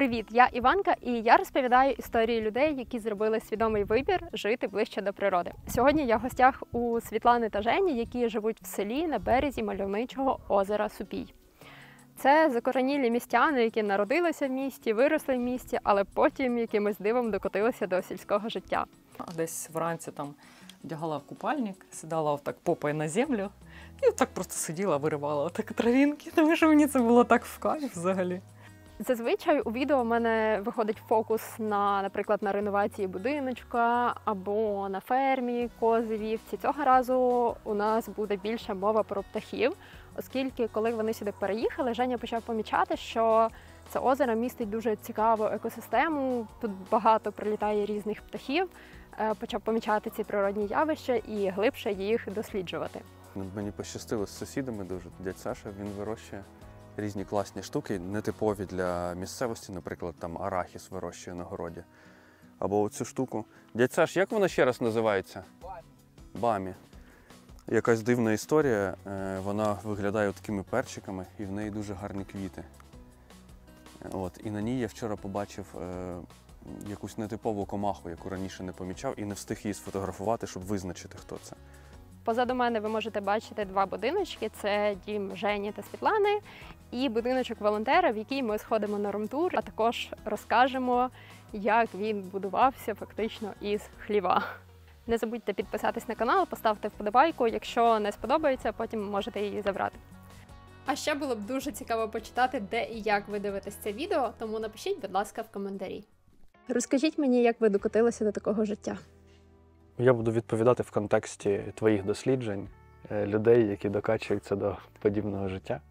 Привіт, я Іванка, і я розповідаю історії людей, які зробили свідомий вибір жити ближче до природи. Сьогодні я в гостях у Світлани та Жені, які живуть в селі на березі мальовничого озера Супій. Це закоренілі містяни, які народилися в місті, виросли в місті, але потім якимось дивом докотилися до сільського життя. Десь вранці там вдягала купальник, сідала отак попою на землю і отак просто сиділа, виривала отак травінки, тому що мені це було так в кайф взагалі. Зазвичай у відео в мене виходить фокус наприклад, на реновації будиночка або на фермі, кози, вівці. Цього разу у нас буде більше мова про птахів, оскільки коли вони сюди переїхали, Женя почав помічати, що це озеро містить дуже цікаву екосистему, тут багато прилітає різних птахів, почав помічати ці природні явища і глибше їх досліджувати. Мені пощастило з сусідами дуже. Дядь Саша, він вирощує різні класні штуки, нетипові для місцевості, наприклад, там арахіс вирощує на городі. Або оцю штуку. Дядь Саш, як вона ще раз називається? Бамі. Якась дивна історія, вона виглядає такими перчиками, і в неї дуже гарні квіти. І на ній я вчора побачив якусь нетипову комаху, яку раніше не помічав, і не встиг її сфотографувати, щоб визначити, хто це. Позаду мене ви можете бачити два будиночки. Це дім Жені та Світлани і будиночок волонтера, в який ми сходимо на румтур, а також розкажемо, як він будувався фактично із хліва. Не забудьте підписатись на канал, поставте вподобайку. Якщо не сподобається, потім можете її забрати. А ще було б дуже цікаво почитати, де і як ви дивитесь це відео, тому напишіть, будь ласка, в коментарі. Розкажіть мені, як ви докотилися до такого життя. Я буду відповідати в контексті твоїх досліджень, людей, які докачуються до подібного життя.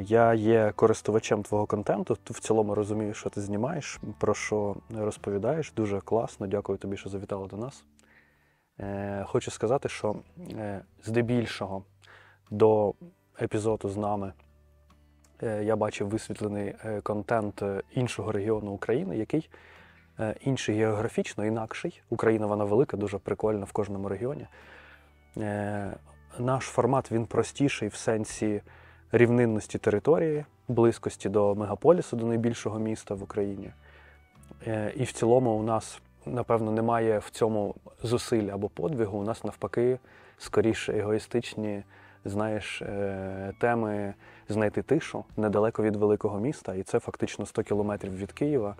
Я є користувачем твого контенту, в цілому розумію, що ти знімаєш, про що розповідаєш. Дуже класно, дякую тобі, що завітала до нас. Хочу сказати, що здебільшого до епізоду з нами я бачив висвітлений контент іншого регіону України, який інший географічно, інакший. Україна, вона велика, дуже прикольна в кожному регіоні. Наш формат, він простіший в сенсі рівнинності території, близькості до мегаполісу, до найбільшого міста в Україні. І в цілому у нас, напевно, немає в цьому зусиль або подвигу. У нас навпаки скоріше егоїстичні, теми знайти тишу недалеко від великого міста. І це фактично 100 кілометрів від Києва.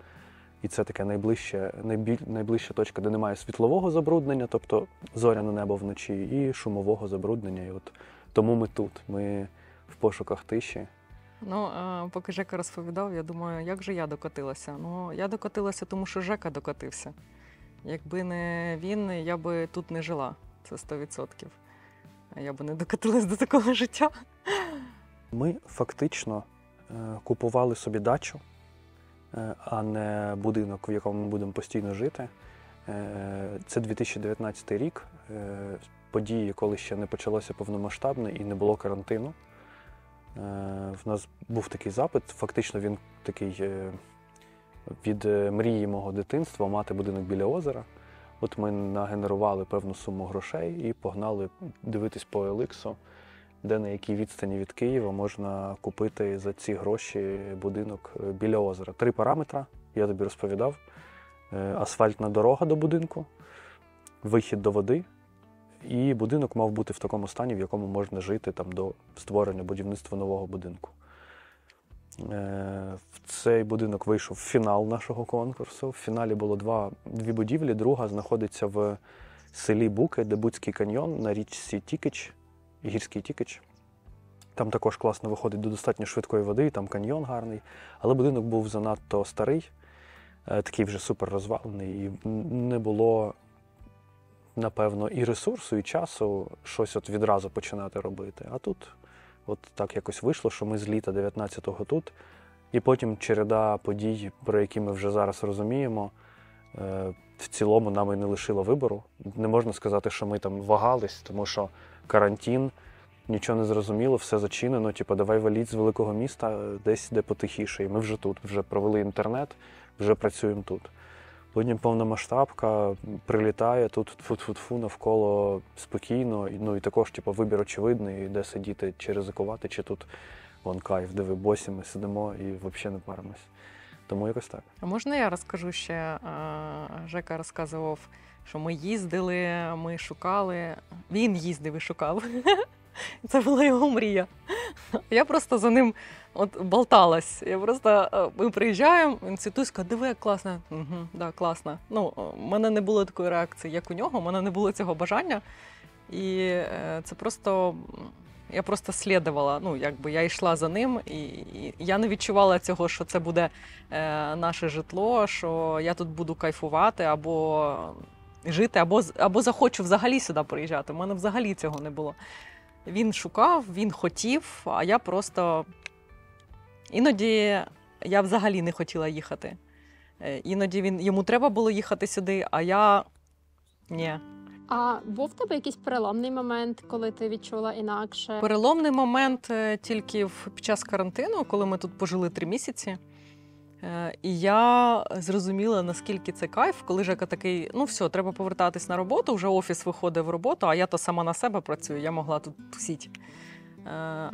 І це така найближча точка, де немає світлового забруднення, тобто зоряне небо вночі, і шумового забруднення. І тому ми тут, ми в пошуках тиші. Поки Жека розповідав, я думаю, як же я докотилася? Я докотилася, тому що Жека докотився. Якби не він, я би тут не жила, це 100%. Я би не докотилась до такого життя. Ми фактично купували собі дачу, а не будинок, в якому ми будемо постійно жити. Це 2019 рік, події, коли ще не почалося повномасштабне і не було карантину. В нас був такий запит, фактично він такий від мрії мого дитинства мати будинок біля озера. Ми нагенерували певну суму грошей і погнали дивитись по OLX, де на якій відстані від Києва можна купити за ці гроші будинок біля озера. 3 параметри, я тобі розповідав. Асфальтна дорога до будинку, вихід до води, і будинок мав бути в такому стані, в якому можна жити до створення будівництва нового будинку. В цей будинок вийшов фінал нашого конкурсу. В фіналі було дві будівлі. Друга знаходиться в селі Буки, де Буцький каньйон на річці Тікич, гірський Тікич. Там також класно виходить до достатньо швидкої води, там каньйон гарний. Але будинок був занадто старий, такий вже супер розвалений, і не було, напевно, і ресурсу, і часу щось відразу починати робити. А тут так якось вийшло, що ми з літа 19-го тут, і потім череда подій, про які ми вже зараз розуміємо, в цілому нам і не лишило вибору. Не можна сказати, що ми там вагались, тому що карантин, нічого не зрозуміло, все зачинено, давай валіть з великого міста десь, де потихіше. І ми вже тут, вже провели інтернет, вже працюємо тут. Потім повномасштабка, прилітає, тут тфу-тфу-тфу, навколо спокійно, і також вибір очевидний, де сидіти, чи ризикувати, чи тут вон кайф, диви, босі ми сидимо і взагалі не паримось. Тому якось так. А можна я розкажу ще? Жека розказував, що ми їздили, ми шукали. Він їздив і шукав. Це була його мрія. Я просто за ним болталась. Ми приїжджаємо, він Світуська, диви, як класно. Угу, да, класно. У мене не було такої реакції, як у нього, у мене не було цього бажання. І це просто... Я просто слідувала, я йшла за ним, і я не відчувала цього, що це буде наше житло, що я тут буду кайфувати або жити, або захочу взагалі сюди приїжджати. У мене взагалі цього не було. Він шукав, він хотів, а я просто... Іноді я взагалі не хотіла їхати. Іноді йому треба було їхати сюди, а я... Ні. А був в тебе якийсь переломний момент, коли ти відчула інакше? Переломний момент тільки під час карантину, коли ми тут пожили 3 місяці. І я зрозуміла, наскільки це кайф, коли Жека такий, все, треба повертатись на роботу, вже офіс виходить в роботу, а я то сама на себе працюю, я могла тут тусити.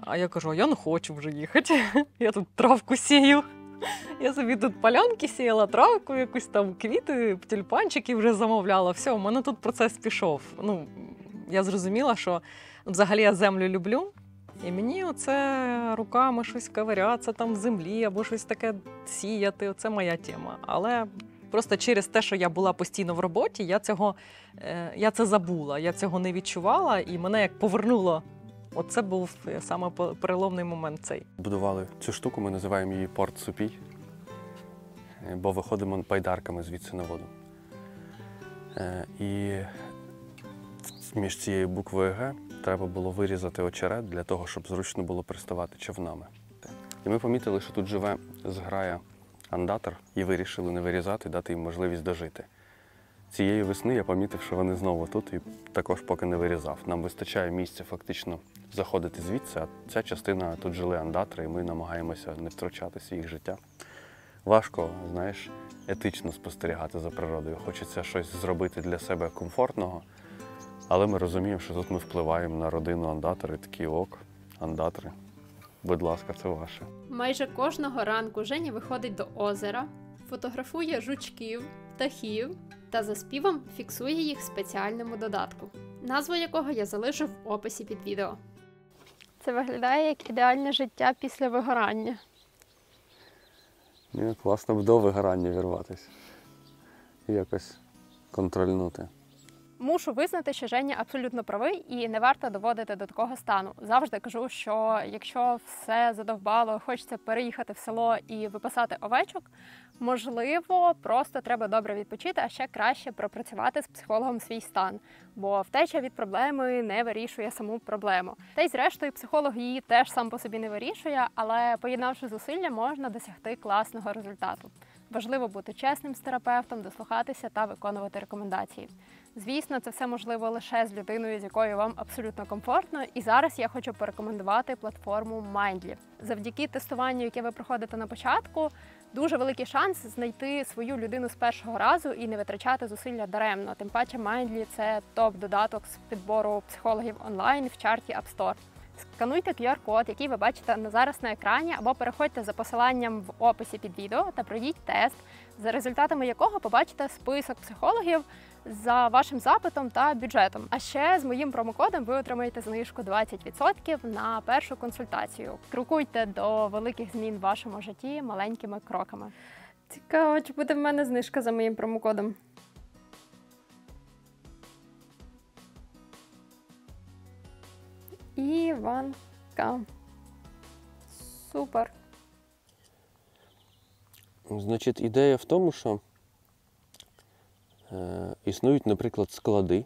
А я кажу, я не хочу вже їхати, я тут травку сію. Я собі тут полянки сіяла, травку, якусь там квіти, тюльпанчики вже замовляла. Все, у мене тут процес пішов. Я зрозуміла, що взагалі я землю люблю. І мені оце руками щось ковирятися там в землі або щось таке сіяти, оце моя тема. Але просто через те, що я була постійно в роботі, я це забула, я цього не відчувала і мене як повернуло. Оце був саме переломний момент цей. Будували цю штуку, ми називаємо її Порт Супій, бо виходимо байдарками звідси на воду. І між цією буквою Г треба було вирізати очерет для того, щоб зручно було приставати човнами. І ми помітили, що тут живе зграя андатор, і вирішили не вирізати, дати їм можливість дожити. Цієї весни я помітив, що вони знову тут і також поки не вирізав. Нам вистачає місця фактично заходити звідси, а ця частина тут жили андатори, і ми намагаємося не втручатися в їх життя. Важко, етично спостерігати за природою. Хочеться щось зробити для себе комфортного, але ми розуміємо, що тут ми впливаємо на родину андатори, такі андатори. Будь ласка, це ваше. Майже кожного ранку Женя виходить до озера, фотографує жучків, птахів та за співом фіксує їх в спеціальному додатку, назву якого я залишу в описі під відео. Це виглядає як ідеальне життя після вигорання. Ні, класно б до вигорання вірватися і якось контрольнути. Мушу визнати, що Женя абсолютно правий і не варто доводити до такого стану. Завжди кажу, що якщо все задовбало, хочеться переїхати в село і випасати овечок, можливо, просто треба добре відпочити, а ще краще пропрацювати з психологом свій стан. Бо втеча від проблеми не вирішує саму проблему. Та й зрештою психолог її теж сам по собі не вирішує, але поєднавши зусилля, можна досягти класного результату. Важливо бути чесним з терапевтом, дослухатися та виконувати рекомендації. Звісно, це все можливо лише з людиною, з якою вам абсолютно комфортно. І зараз я хочу порекомендувати платформу Mindly. Завдяки тестуванню, яке ви проходите на початку, дуже великий шанс знайти свою людину з першого разу і не витрачати зусилля даремно. Тим паче Mindly – це топ-додаток з підбору психологів онлайн в чарті App Store. Скануйте QR-код, який ви бачите зараз на екрані, або переходьте за посиланням в описі під відео та пройдіть тест, за результатами якого побачите список психологів за вашим запитом та бюджетом. А ще з моїм промокодом ви отримаєте знижку 20% на першу консультацію. Крокуйте до великих змін в вашому житті маленькими кроками. Цікаво, чи буде в мене знижка за моїм промокодом? Іванка. Супер. Значить, ідея в тому, що існують, наприклад, склади,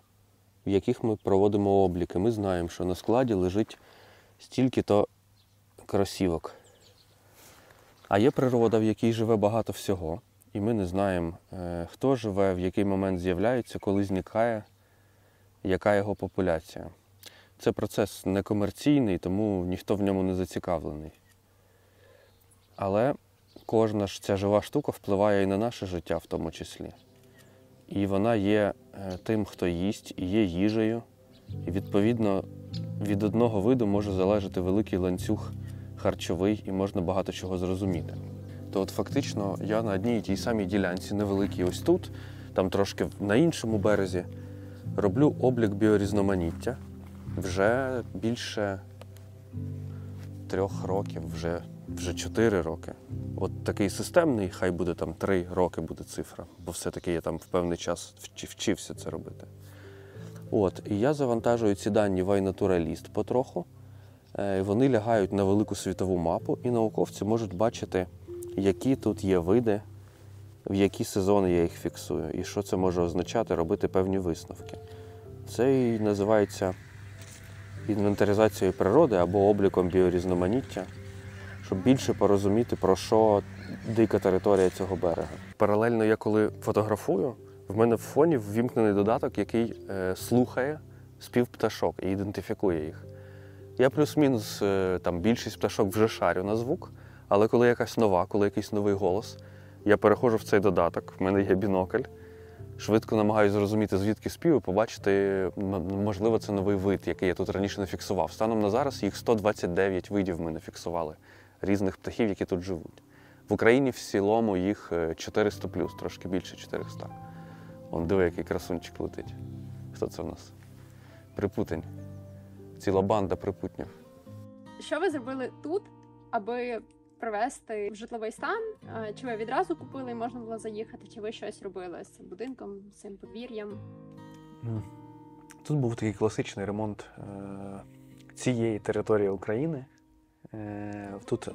в яких ми проводимо обліки. Ми знаємо, що на складі лежить стільки-то кросівок. А є природа, в якій живе багато всього, і ми не знаємо, хто живе, в який момент з'являється, коли зникає, яка його популяція. Це процес некомерційний, тому ніхто в ньому не зацікавлений. Але кожна ж ця жива штука впливає і на наше життя в тому числі. І вона є тим, хто їсть, і є їжею. І відповідно від одного виду може залежати великий ланцюг харчовий і можна багато чого зрозуміти. То от фактично я на одній і тій самій ділянці, невеликій ось тут, там трошки на іншому березі, роблю облік біорізноманіття вже більше 3 років, вже 4 роки. От такий системний, хай буде там 3 роки буде цифра, бо все-таки я там в певний час вчився це робити. От, і я завантажую ці дані в iNaturalist потроху. Вони лягають на велику світову мапу, і науковці можуть бачити, які тут є види, в які сезони я їх фіксую, і що це може означати, робити певні висновки. Це і називається інвентаризацією природи або обліком біорізноманіття, щоб більше порозуміти, про що дика територія цього берега. Паралельно я коли фотографую, в мене в фоні ввімкнений додаток, який слухає спів пташок і ідентифікує їх. Я плюс-мінус там більшість пташок вже шарю на звук, але коли якась нова, коли якийсь новий голос, я переходжу в цей додаток, в мене є бінокль, швидко намагаюся зрозуміти, звідки спів, і побачити, можливо, це новий вид, який я тут раніше не фіксував. Станом на зараз їх 129 видів ми не фіксували, різних птахів, які тут живуть. В Україні в цілому їх 400 плюс, трошки більше 400. Он диви, який красунчик летить. Хто це в нас? Припутень. Ціла банда припутнів. Що ви зробили тут, аби привести в житловий стан? Чи ви відразу купили і можна було заїхати, чи ви щось робили з цим будинком, з цим подвір'ям? Тут був такий класичний ремонт цієї території України. Тут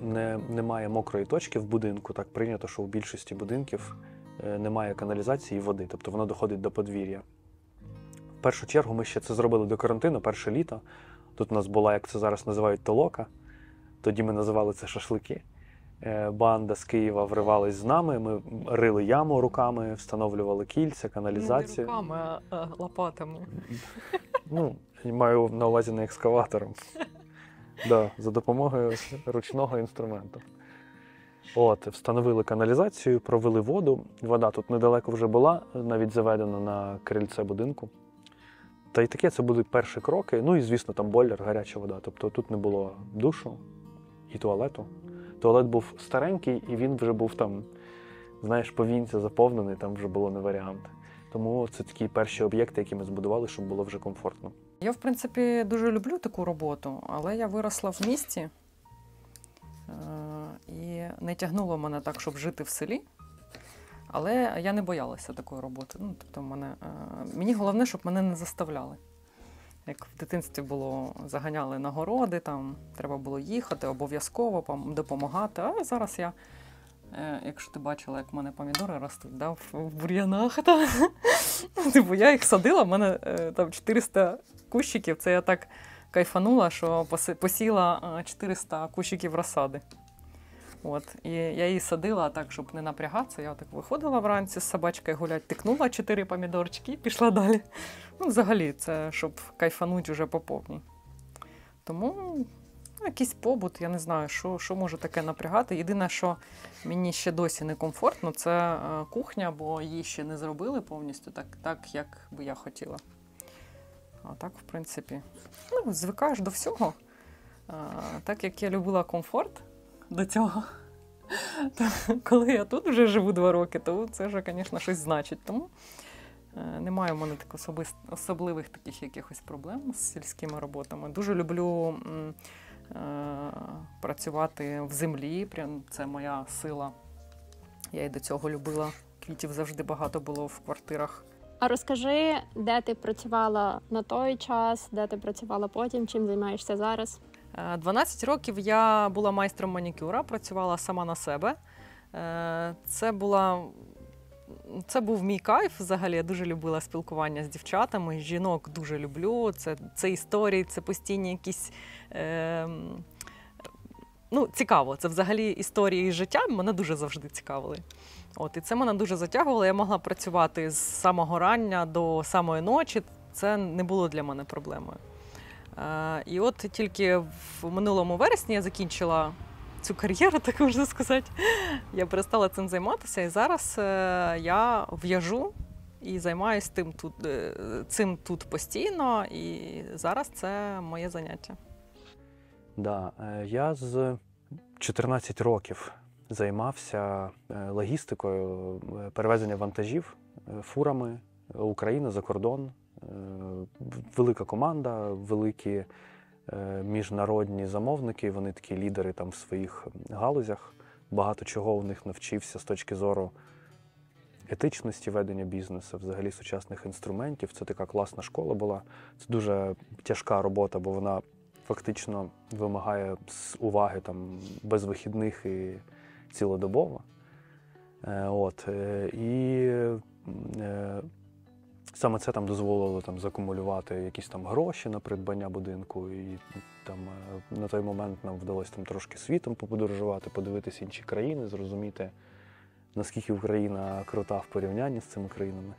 немає мокрої точки в будинку. Так прийнято, що у більшості будинків немає каналізації і води, тобто воно доходить до подвір'я. В першу чергу ми ще це зробили до карантину, перше літо. Тут у нас була, як це зараз називають, толока. Тоді ми називали це шашлики. Банда з Києва вривалась з нами, ми рили яму руками, встановлювали кільця, каналізацію. Не руками, а лопатами. Ну, маю на увазі не екскаватором. Да, за допомогою ручного інструменту. От, встановили каналізацію, провели воду. Вода тут недалеко вже була, навіть заведена на крильце будинку. Та й таке, це були перші кроки. Ну і, звісно, там бойлер, гаряча вода. Тобто тут не було душу і туалету. Туалет був старенький, і він вже був там, знаєш, повінця заповнений, там вже було не варіант. Тому це такі перші об'єкти, які ми збудували, щоб було вже комфортно. Я, в принципі, дуже люблю таку роботу, але я виросла в місті і не тягнуло мене так, щоб жити в селі. Але я не боялася такої роботи. Ну, тобто мені головне, щоб мене не заставляли. Як в дитинстві було, заганяли на городи, там треба було їхати, обов'язково допомагати. А зараз я, якщо ти бачила, як в мене помідори ростуть, да, в бур'янах, типу, я їх садила, в мене там 400 кущиків, це я так кайфанула, що посіла 400 кущиків розсади. От. І я її садила так, щоб не напрягатися. Я так виходила вранці з собачкою гуляти, тикнула 4 помідорчики і пішла далі. Ну, взагалі, це щоб кайфануть уже по повній. Тому якийсь побут, я не знаю, що може таке напрягати. Єдине, що мені ще досі некомфортно, це кухня, бо її ще не зробили повністю так, як би я хотіла. А так, в принципі, звикаєш до всього. Так, як я любила комфорт до цього, то коли я тут вже живу 2 роки, то це вже, звісно, щось значить. Тому немає в мене особливих таких якихось проблем з сільськими роботами. Дуже люблю працювати в землі, це моя сила. Я і до цього любила. Квітів завжди багато було в квартирах. А розкажи, де ти працювала на той час, де ти працювала потім, чим займаєшся зараз? 12 років я була майстром манікюра, працювала сама на себе. Це був мій кайф взагалі. Я дуже любила спілкування з дівчатами, жінок дуже люблю. Це історії, це постійні якісь... цікаво. Це взагалі історії життя мене дуже завжди цікавили. І це мене дуже затягувало. Я могла працювати з самого рання до самої ночі. Це не було для мене проблемою. І от тільки в минулому вересні я закінчила цю кар'єру, так можна сказати. Я перестала цим займатися, і зараз я в'яжу і займаюся цим тут постійно, і зараз це моє заняття. Да, я з 14 років займався логістикою перевезення вантажів фурами Україна за кордон. Велика команда, великі міжнародні замовники, вони такі лідери там в своїх галузях. Багато чого у них навчився з точки зору етичності ведення бізнесу, взагалі сучасних інструментів. Це така класна школа була. Це дуже тяжка робота, бо вона фактично вимагає уваги там без вихідних і цілодобово. І саме це там дозволило там закумулювати якісь там гроші на придбання будинку. І там на той момент нам вдалося там трошки світом поподорожувати, подивитися інші країни, зрозуміти, наскільки Україна крута в порівнянні з цими країнами.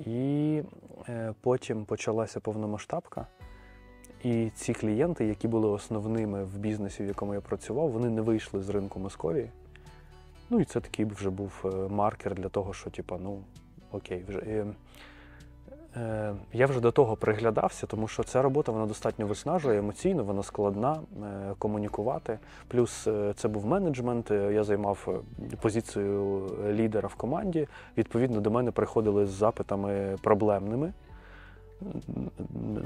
І потім почалася повномасштабка. І ці клієнти, які були основними в бізнесі, в якому я працював, вони не вийшли з ринку Московії. Ну і це такий вже був маркер для того, що окей. Я вже до того приглядався, тому що ця робота, вона достатньо виснажує емоційно, вона складна, комунікувати. Плюс це був менеджмент, я займав позицію лідера в команді. Відповідно, до мене приходили з запитами проблемними.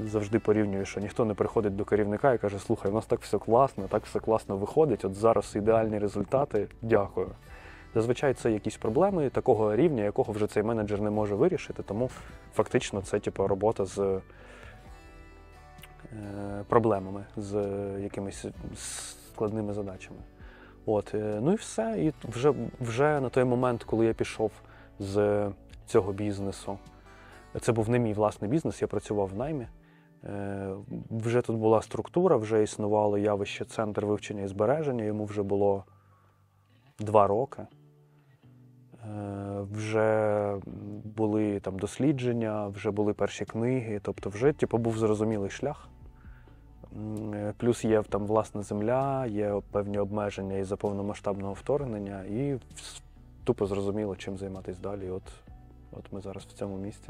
Завжди порівнюю, що ніхто не приходить до керівника і каже: слухай, у нас так все класно виходить, от зараз ідеальні результати, дякую. Зазвичай це якісь проблеми такого рівня, якого вже цей менеджер не може вирішити, тому фактично це робота з проблемами, з якимись складними задачами. Ну і все. І вже на той момент, коли я пішов з цього бізнесу, це був не мій власний бізнес, я працював в наймі. Вже тут була структура, вже існувало явище «Центр вивчення і збереження», йому вже було 2 роки. Вже були там дослідження, вже були перші книги, тобто вже був зрозумілий шлях. Плюс є там власна земля, є певні обмеження із-за повномасштабного вторгнення, і тупо зрозуміло, чим займатися далі. От ми зараз в цьому місці.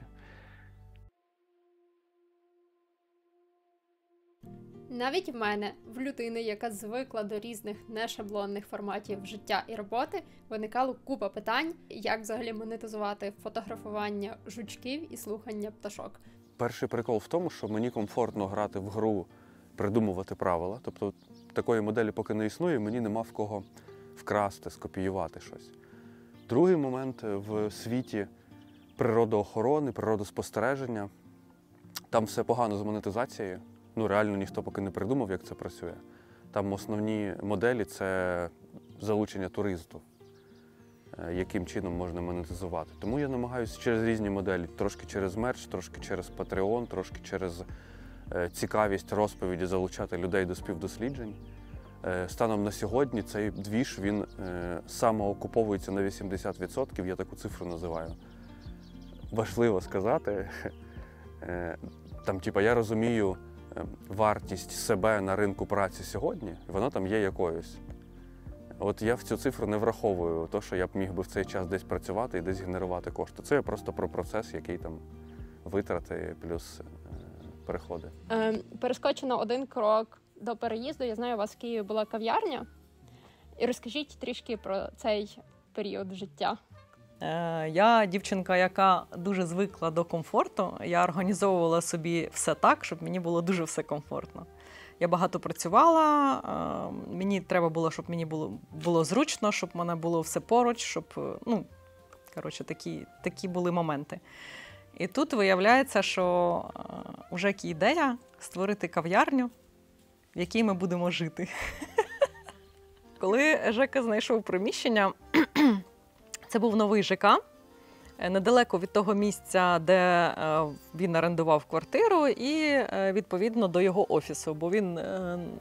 Навіть в мене, в людини, яка звикла до різних нешаблонних форматів життя і роботи, виникало купа питань, як взагалі монетизувати фотографування жучків і слухання пташок. Перший прикол в тому, що мені комфортно грати в гру, придумувати правила. Тобто такої моделі поки не існує, мені нема в кого вкрасти, скопіювати щось. Другий момент в світі природоохорони, природоспостереження. Там все погано з монетизацією. Реально ніхто поки не придумав, як це працює. Там основні моделі – це залучення туристу, яким чином можна монетизувати. Тому я намагаюся через різні моделі, трошки через мерч, трошки через Patreon, трошки через цікавість розповіді залучати людей до співдосліджень. Станом на сьогодні цей двіж, він самоокуповується на 80%, я таку цифру називаю. Важливо сказати, я розумію вартість себе на ринку праці сьогодні, вона там є якоюсь. От я в цю цифру не враховую те, що я б міг би в цей час десь працювати і десь генерувати кошти. Це просто про процес, який там витрати плюс переходи. Перескочу на один крок до переїзду. Я знаю, у вас в Києві була кав'ярня. І розкажіть трішки про цей період життя. Я дівчинка, яка дуже звикла до комфорту. Я організовувала собі все так, щоб мені було дуже все комфортно. Я багато працювала, мені треба було, щоб мені було зручно, щоб в мене було все поруч, щоб, такі були моменти. І тут виявляється, що вже є ідея створити кав'ярню, в якій ми будемо жити. Коли Жека знайшов приміщення, це був новий ЖК, недалеко від того місця, де він орендував квартиру, і, відповідно, до його офісу. Бо він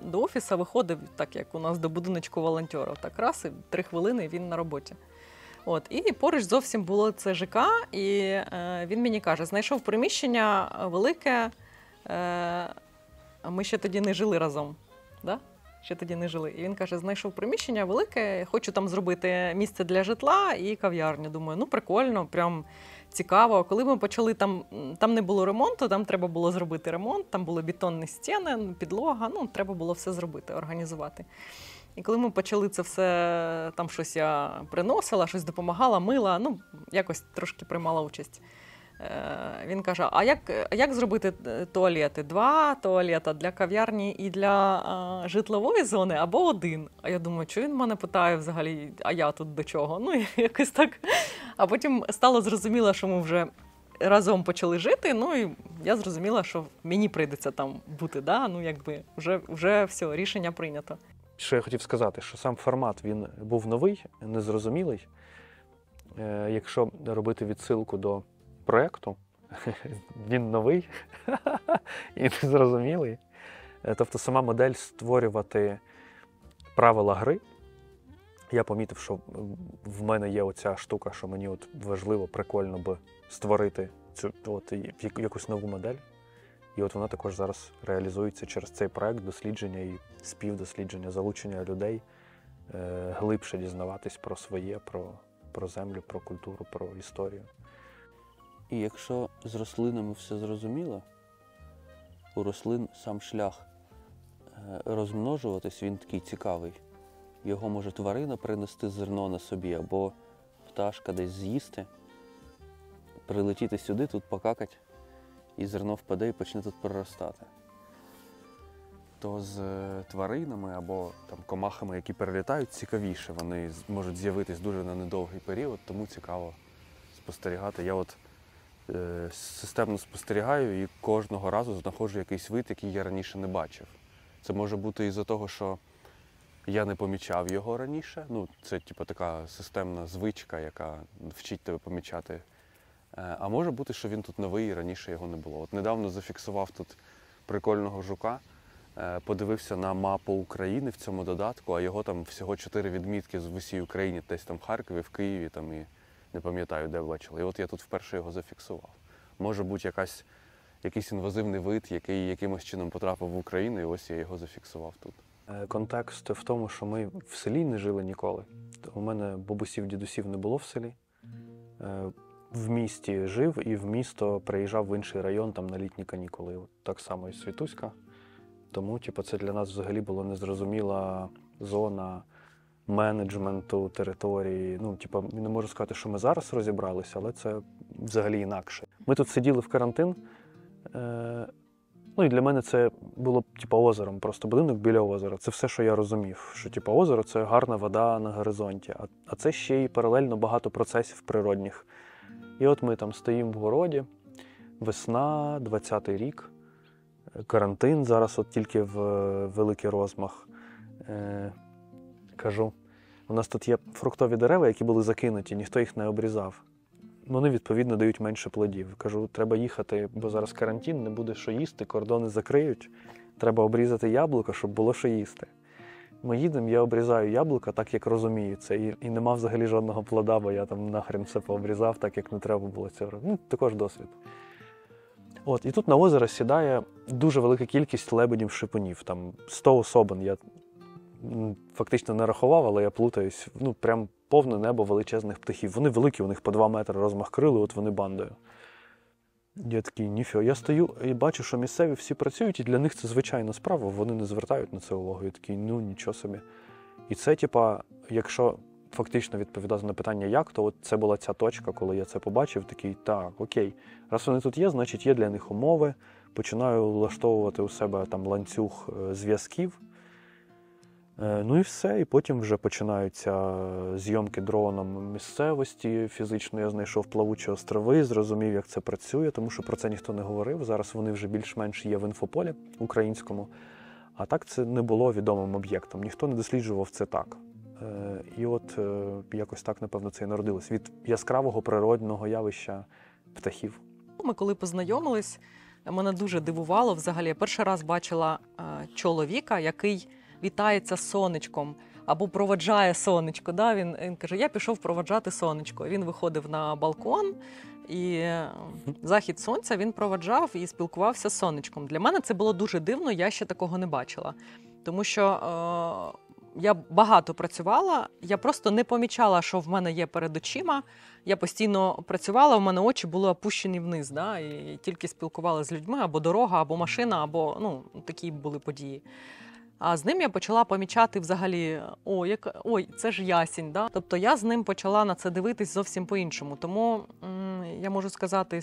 до офісу виходив, так як у нас до будиночку волонтерів. Так раз, і 3 хвилини він на роботі. І поруч зовсім було це ЖК, і він мені каже, знайшов приміщення велике, ми ще тоді не жили разом. Да? ще тоді не жили. І він каже, знайшов приміщення велике, хочу там зробити місце для житла і кав'ярню. Думаю, ну прикольно, прям цікаво. Коли ми почали, там не було ремонту, там треба було зробити ремонт, там були бетонні стіни, підлога, ну треба було все зробити, організувати. І коли ми почали це все, там щось я приносила, щось допомагала, мила, ну якось трошки приймала участь. Він каже, а як зробити туалети? 2 туалета для кав'ярні і для житлової зони або 1? А я думаю, що він мене питає взагалі, а я тут до чого? Ну, якось так. А потім стало зрозуміло, що ми вже разом почали жити, ну і я зрозуміла, що мені прийдеться там бути, да? Ну, якби вже все, рішення прийнято. Що я хотів сказати, що сам формат, він був новий, незрозумілий. Якщо робити відсилку до проєкту, він новий і незрозумілий. Тобто сама модель створювати правила гри. Я помітив, що в мене є оця штука, що мені от важливо, прикольно би створити цю якусь нову модель. І от вона також зараз реалізується через цей проєкт дослідження і співдослідження, залучення людей, глибше дізнаватись про своє, про землю, про культуру, про історію. І якщо з рослинами все зрозуміло, у рослин сам шлях розмножуватись, він такий цікавий. Його може тварина принести зерно на собі, або пташка десь з'їсти, прилетіти сюди, тут покакать, і зерно впаде і почне тут проростати. То з тваринами або там, комахами, які перелітають, цікавіше. Вони можуть з'явитись дуже на недовгий період, тому цікаво спостерігати. Я от системно спостерігаю і кожного разу знаходжу якийсь вид, який я раніше не бачив. Це може бути із-за того, що я не помічав його раніше. Ну, це типу, така системна звичка, яка вчить тебе помічати. А може бути, що він тут новий і раніше його не було. От недавно зафіксував тут прикольного жука, подивився на мапу України в цьому додатку, а його там всього 4 відмітки в усій Україні, десь там в Харкові, в Києві, там і не пам'ятаю, де бачили. І от я тут вперше його зафіксував. Може бути якийсь інвазивний вид, який якимось чином потрапив в Україну, і ось я його зафіксував тут. Контекст в тому, що ми в селі не жили ніколи. У мене бабусів, дідусів не було в селі. В місті жив і в місто приїжджав в інший район там на літні канікули. От так само і Світуська. Тому це для нас взагалі була незрозуміла зона менеджменту території. Ну, не можу сказати, що ми зараз розібралися, але це взагалі інакше. Ми тут сиділи в карантин. Ну і для мене це було озером, просто будинок біля озера. Це все, що я розумів, що озеро – це гарна вода на горизонті. А це ще й паралельно багато процесів природних. І от ми там стоїмо в городі, весна, 20-й рік, карантин, зараз от тільки в великий розмах. Кажу, у нас тут є фруктові дерева, які були закинуті, ніхто їх не обрізав. Вони, відповідно, дають менше плодів. Кажу, треба їхати, бо зараз карантин, не буде що їсти, кордони закриють. Треба обрізати яблука, щоб було що їсти. Ми їдемо, я обрізаю яблука так, як розумію це. І нема взагалі жодного плода, бо я там нахрен все пообрізав, так, як не треба було цього робити. Ну, також досвід. От, і тут на озеро сідає дуже велика кількість лебедів-шипунів. Там 100 особин. Я фактично не рахував, але я плутаюсь. Ну, прям повне небо величезних птахів. Вони великі, у них по 2 метри розмах крили, от вони бандою. Я такий, ніфіо. Я стою і бачу, що місцеві всі працюють, і для них це звичайна справа, вони не звертають на це увагу. Я такий, ну, нічого собі. І це, якщо фактично відповідати на питання, як, то от це була ця точка, коли я це побачив, такий, так, окей, раз вони тут є, значить є для них умови, починаю влаштовувати у себе там ланцюг зв'язків. Ну і все, і потім вже починаються зйомки дроном місцевості. Фізично я знайшов плавучі острови, зрозумів, як це працює, тому що про це ніхто не говорив. Зараз вони вже більш-менш є в інфополі українському. А так це не було відомим об'єктом. Ніхто не досліджував це так. І от якось так, напевно, це і народилось. Від яскравого природного явища птахів. Ми коли познайомились, мене дуже дивувало взагалі. Я перший раз бачила чоловіка, який вітається з сонечком або проводжає сонечко. Да? Він каже, я пішов проводжати сонечко. Він виходив на балкон, і захід сонця він проводжав і спілкувався з сонечком. Для мене це було дуже дивно, я ще такого не бачила. Тому що я багато працювала, я просто не помічала, що в мене є перед очима. Я постійно працювала, в мене очі були опущені вниз, да, і тільки спілкувалася з людьми, або дорога, або машина, або такі були події. А з ним я почала помічати взагалі, ой, це ж ясінь. Да? Тобто я з ним почала на це дивитись зовсім по-іншому. Тому я можу сказати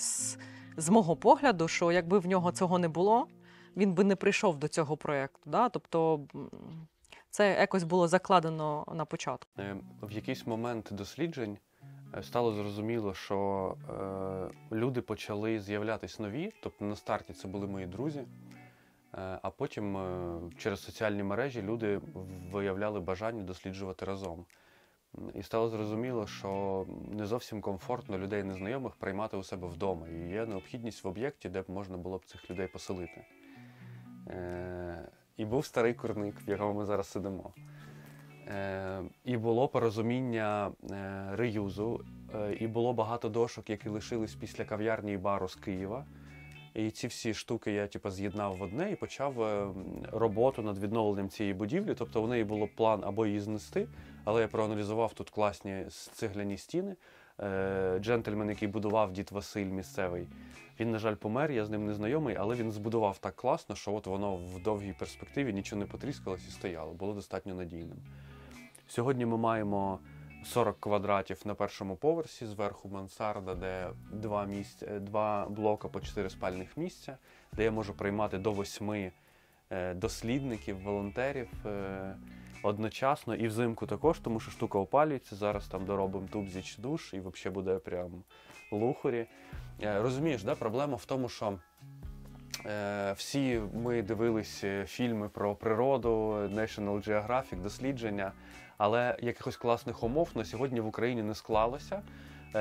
з мого погляду, що якби в нього цього не було, він би не прийшов до цього проєкту. Да? Тобто це якось було закладено на початку. В якийсь момент досліджень стало зрозуміло, що люди почали з'являтися нові, тобто на старті це були мої друзі, а потім через соціальні мережі люди виявляли бажання досліджувати разом. І стало зрозуміло, що не зовсім комфортно людей незнайомих приймати у себе вдома. І є необхідність в об'єкті, де б можна було б цих людей поселити. І був старий курник, в якому ми зараз сидимо. І було порозуміння реюзу, і було багато дошок, які лишились після кав'ярні і бару з Києва. І ці всі штуки я з'єднав в одне і почав роботу над відновленням цієї будівлі. Тобто у неї було план або її знести, але я проаналізував тут класні цегляні стіни. Джентльмен, який будував, дід Василь місцевий, він, на жаль, помер, я з ним не знайомий, але він збудував так класно, що от воно в довгій перспективі нічого не потріскалось і стояло, було достатньо надійним. Сьогодні ми маємо 40 квадратів на першому поверсі, зверху мансарда, де два блока по 4 спальних місця, де я можу приймати до 8 дослідників, волонтерів одночасно. І взимку також, тому що штука опалюється, зараз там доробимо тубзіч душ і взагалі буде прям лухарі. Розумієш, да? Проблема в тому, що всі ми дивились фільми про природу, National Geographic, дослідження, але якихось класних умов на сьогодні в Україні не склалося.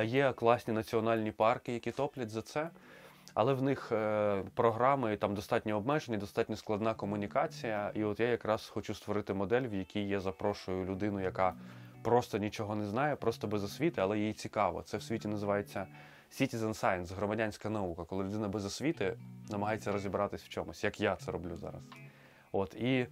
Є класні національні парки, які топлять за це, але в них програми там достатньо обмежені, достатньо складна комунікація. І от я якраз хочу створити модель, в якій я запрошую людину, яка просто нічого не знає, просто без освіти, але їй цікаво. Це в світі називається Citizen Science, громадянська наука, коли людина без освіти намагається розібратись в чомусь, як я це роблю зараз. І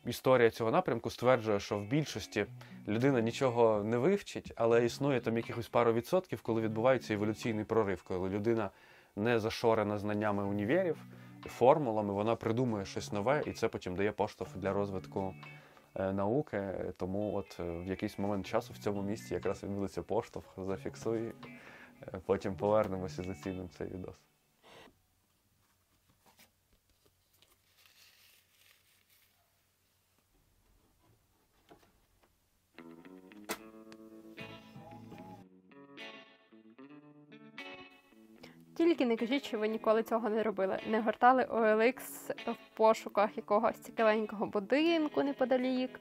історія цього напрямку стверджує, що в більшості людина нічого не вивчить, але існує там якихось пару відсотків, коли відбувається еволюційний прорив, коли людина не зашорена знаннями універів, формулами, вона придумує щось нове, і це потім дає поштовх для розвитку науки. Тому от в якийсь момент часу в цьому місці якраз відбудеться поштовх, зафіксуй, потім повернемося і зацінимо цей відос. Тільки не кажіть, що ви ніколи цього не робили. Не гортали OLX в пошуках якогось цікавенького будинку неподалік.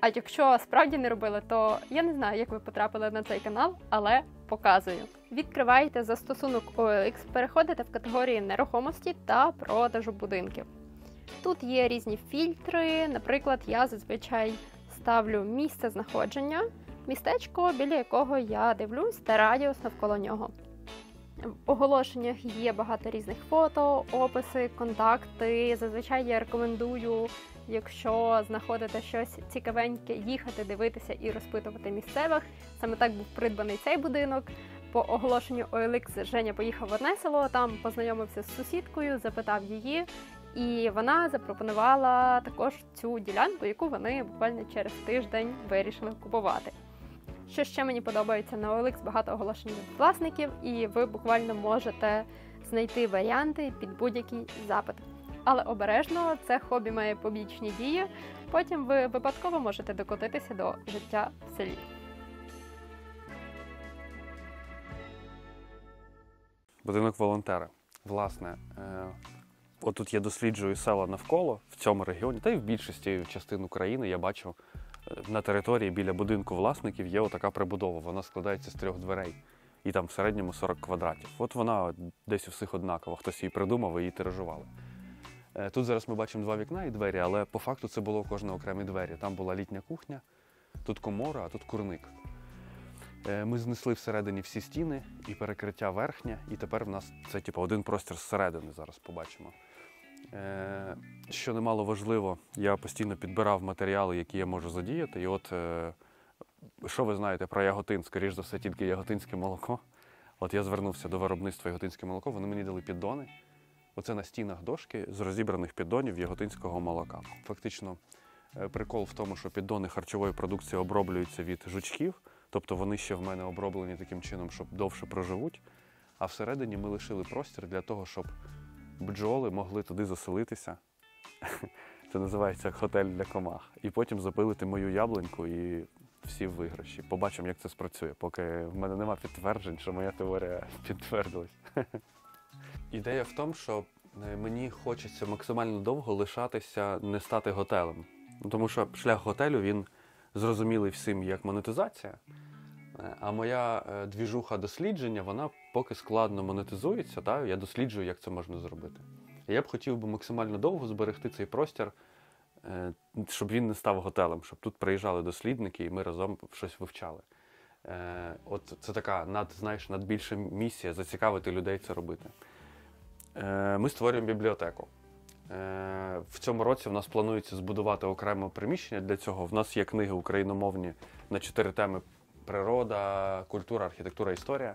А якщо справді не робили, то я не знаю, як ви потрапили на цей канал, але показую. Відкриваєте застосунок OLX, переходите в категорії нерухомості та продажу будинків. Тут є різні фільтри, наприклад, я зазвичай ставлю місце знаходження, містечко, біля якого я дивлюсь, та радіус навколо нього. В оголошеннях є багато різних фото, описи, контакти. Зазвичай я рекомендую, якщо знаходите щось цікавеньке, їхати, дивитися і розпитувати місцевих. Саме так був придбаний цей будинок. По оголошенню OLX Женя поїхав в одне село, там познайомився з сусідкою, запитав її. І вона запропонувала також цю ділянку, яку вони буквально через тиждень вирішили купувати. Що ще мені подобається, на OLX багато оголошень від власників, і ви буквально можете знайти варіанти під будь-який запит. Але обережно, це хобі має побічні дії, потім ви випадково можете докотитися до життя в селі. Будинок волонтера. Власне, отут я досліджую села навколо, в цьому регіоні, та й в більшості частин України я бачу, на території біля будинку власників є отака прибудова. Вона складається з 3 дверей. І там в середньому 40 квадратів. От вона десь у всіх однакова. Хтось її придумав і її тиражували. Тут зараз ми бачимо 2 вікна і двері, але по факту це було кожне окремі двері. Там була літня кухня, тут комора, а тут курник. Ми знесли всередині всі стіни і перекриття верхнє, і тепер в нас це один простір зсередини, зараз побачимо. Що немало важливо, я постійно підбирав матеріали, які я можу задіяти. І от, що ви знаєте про яготин? Скоріш за все, тільки яготинське молоко. От я звернувся до виробництва яготинське молоко, вони мені дали піддони. Оце на стінах дошки з розібраних піддонів яготинського молока. Фактично, прикол в тому, що піддони харчової продукції оброблюються від жучків, тобто вони ще в мене оброблені таким чином, щоб довше проживуть. А всередині ми лишили простір для того, щоб бджоли могли туди заселитися. Це називається готель для комах. І потім запилити мою яблуньку і всі в виграші. Побачимо, як це спрацює, поки в мене нема підтверджень, що моя теорія підтвердилась. Ідея в тому, що мені хочеться максимально довго лишатися, не стати готелем. Тому що шлях готелю, він зрозумілий всім як монетизація. А моя двіжуха дослідження, вона поки складно монетизується, так? Я досліджую, як це можна зробити. І я б хотів би максимально довго зберегти цей простір, щоб він не став готелем, щоб тут приїжджали дослідники і ми разом щось вивчали. От це така надбільша місія – зацікавити людей це робити. Ми створюємо бібліотеку. В цьому році в нас планується збудувати окреме приміщення для цього. В нас є книги україномовні на 4 теми: природа, культура, архітектура, історія.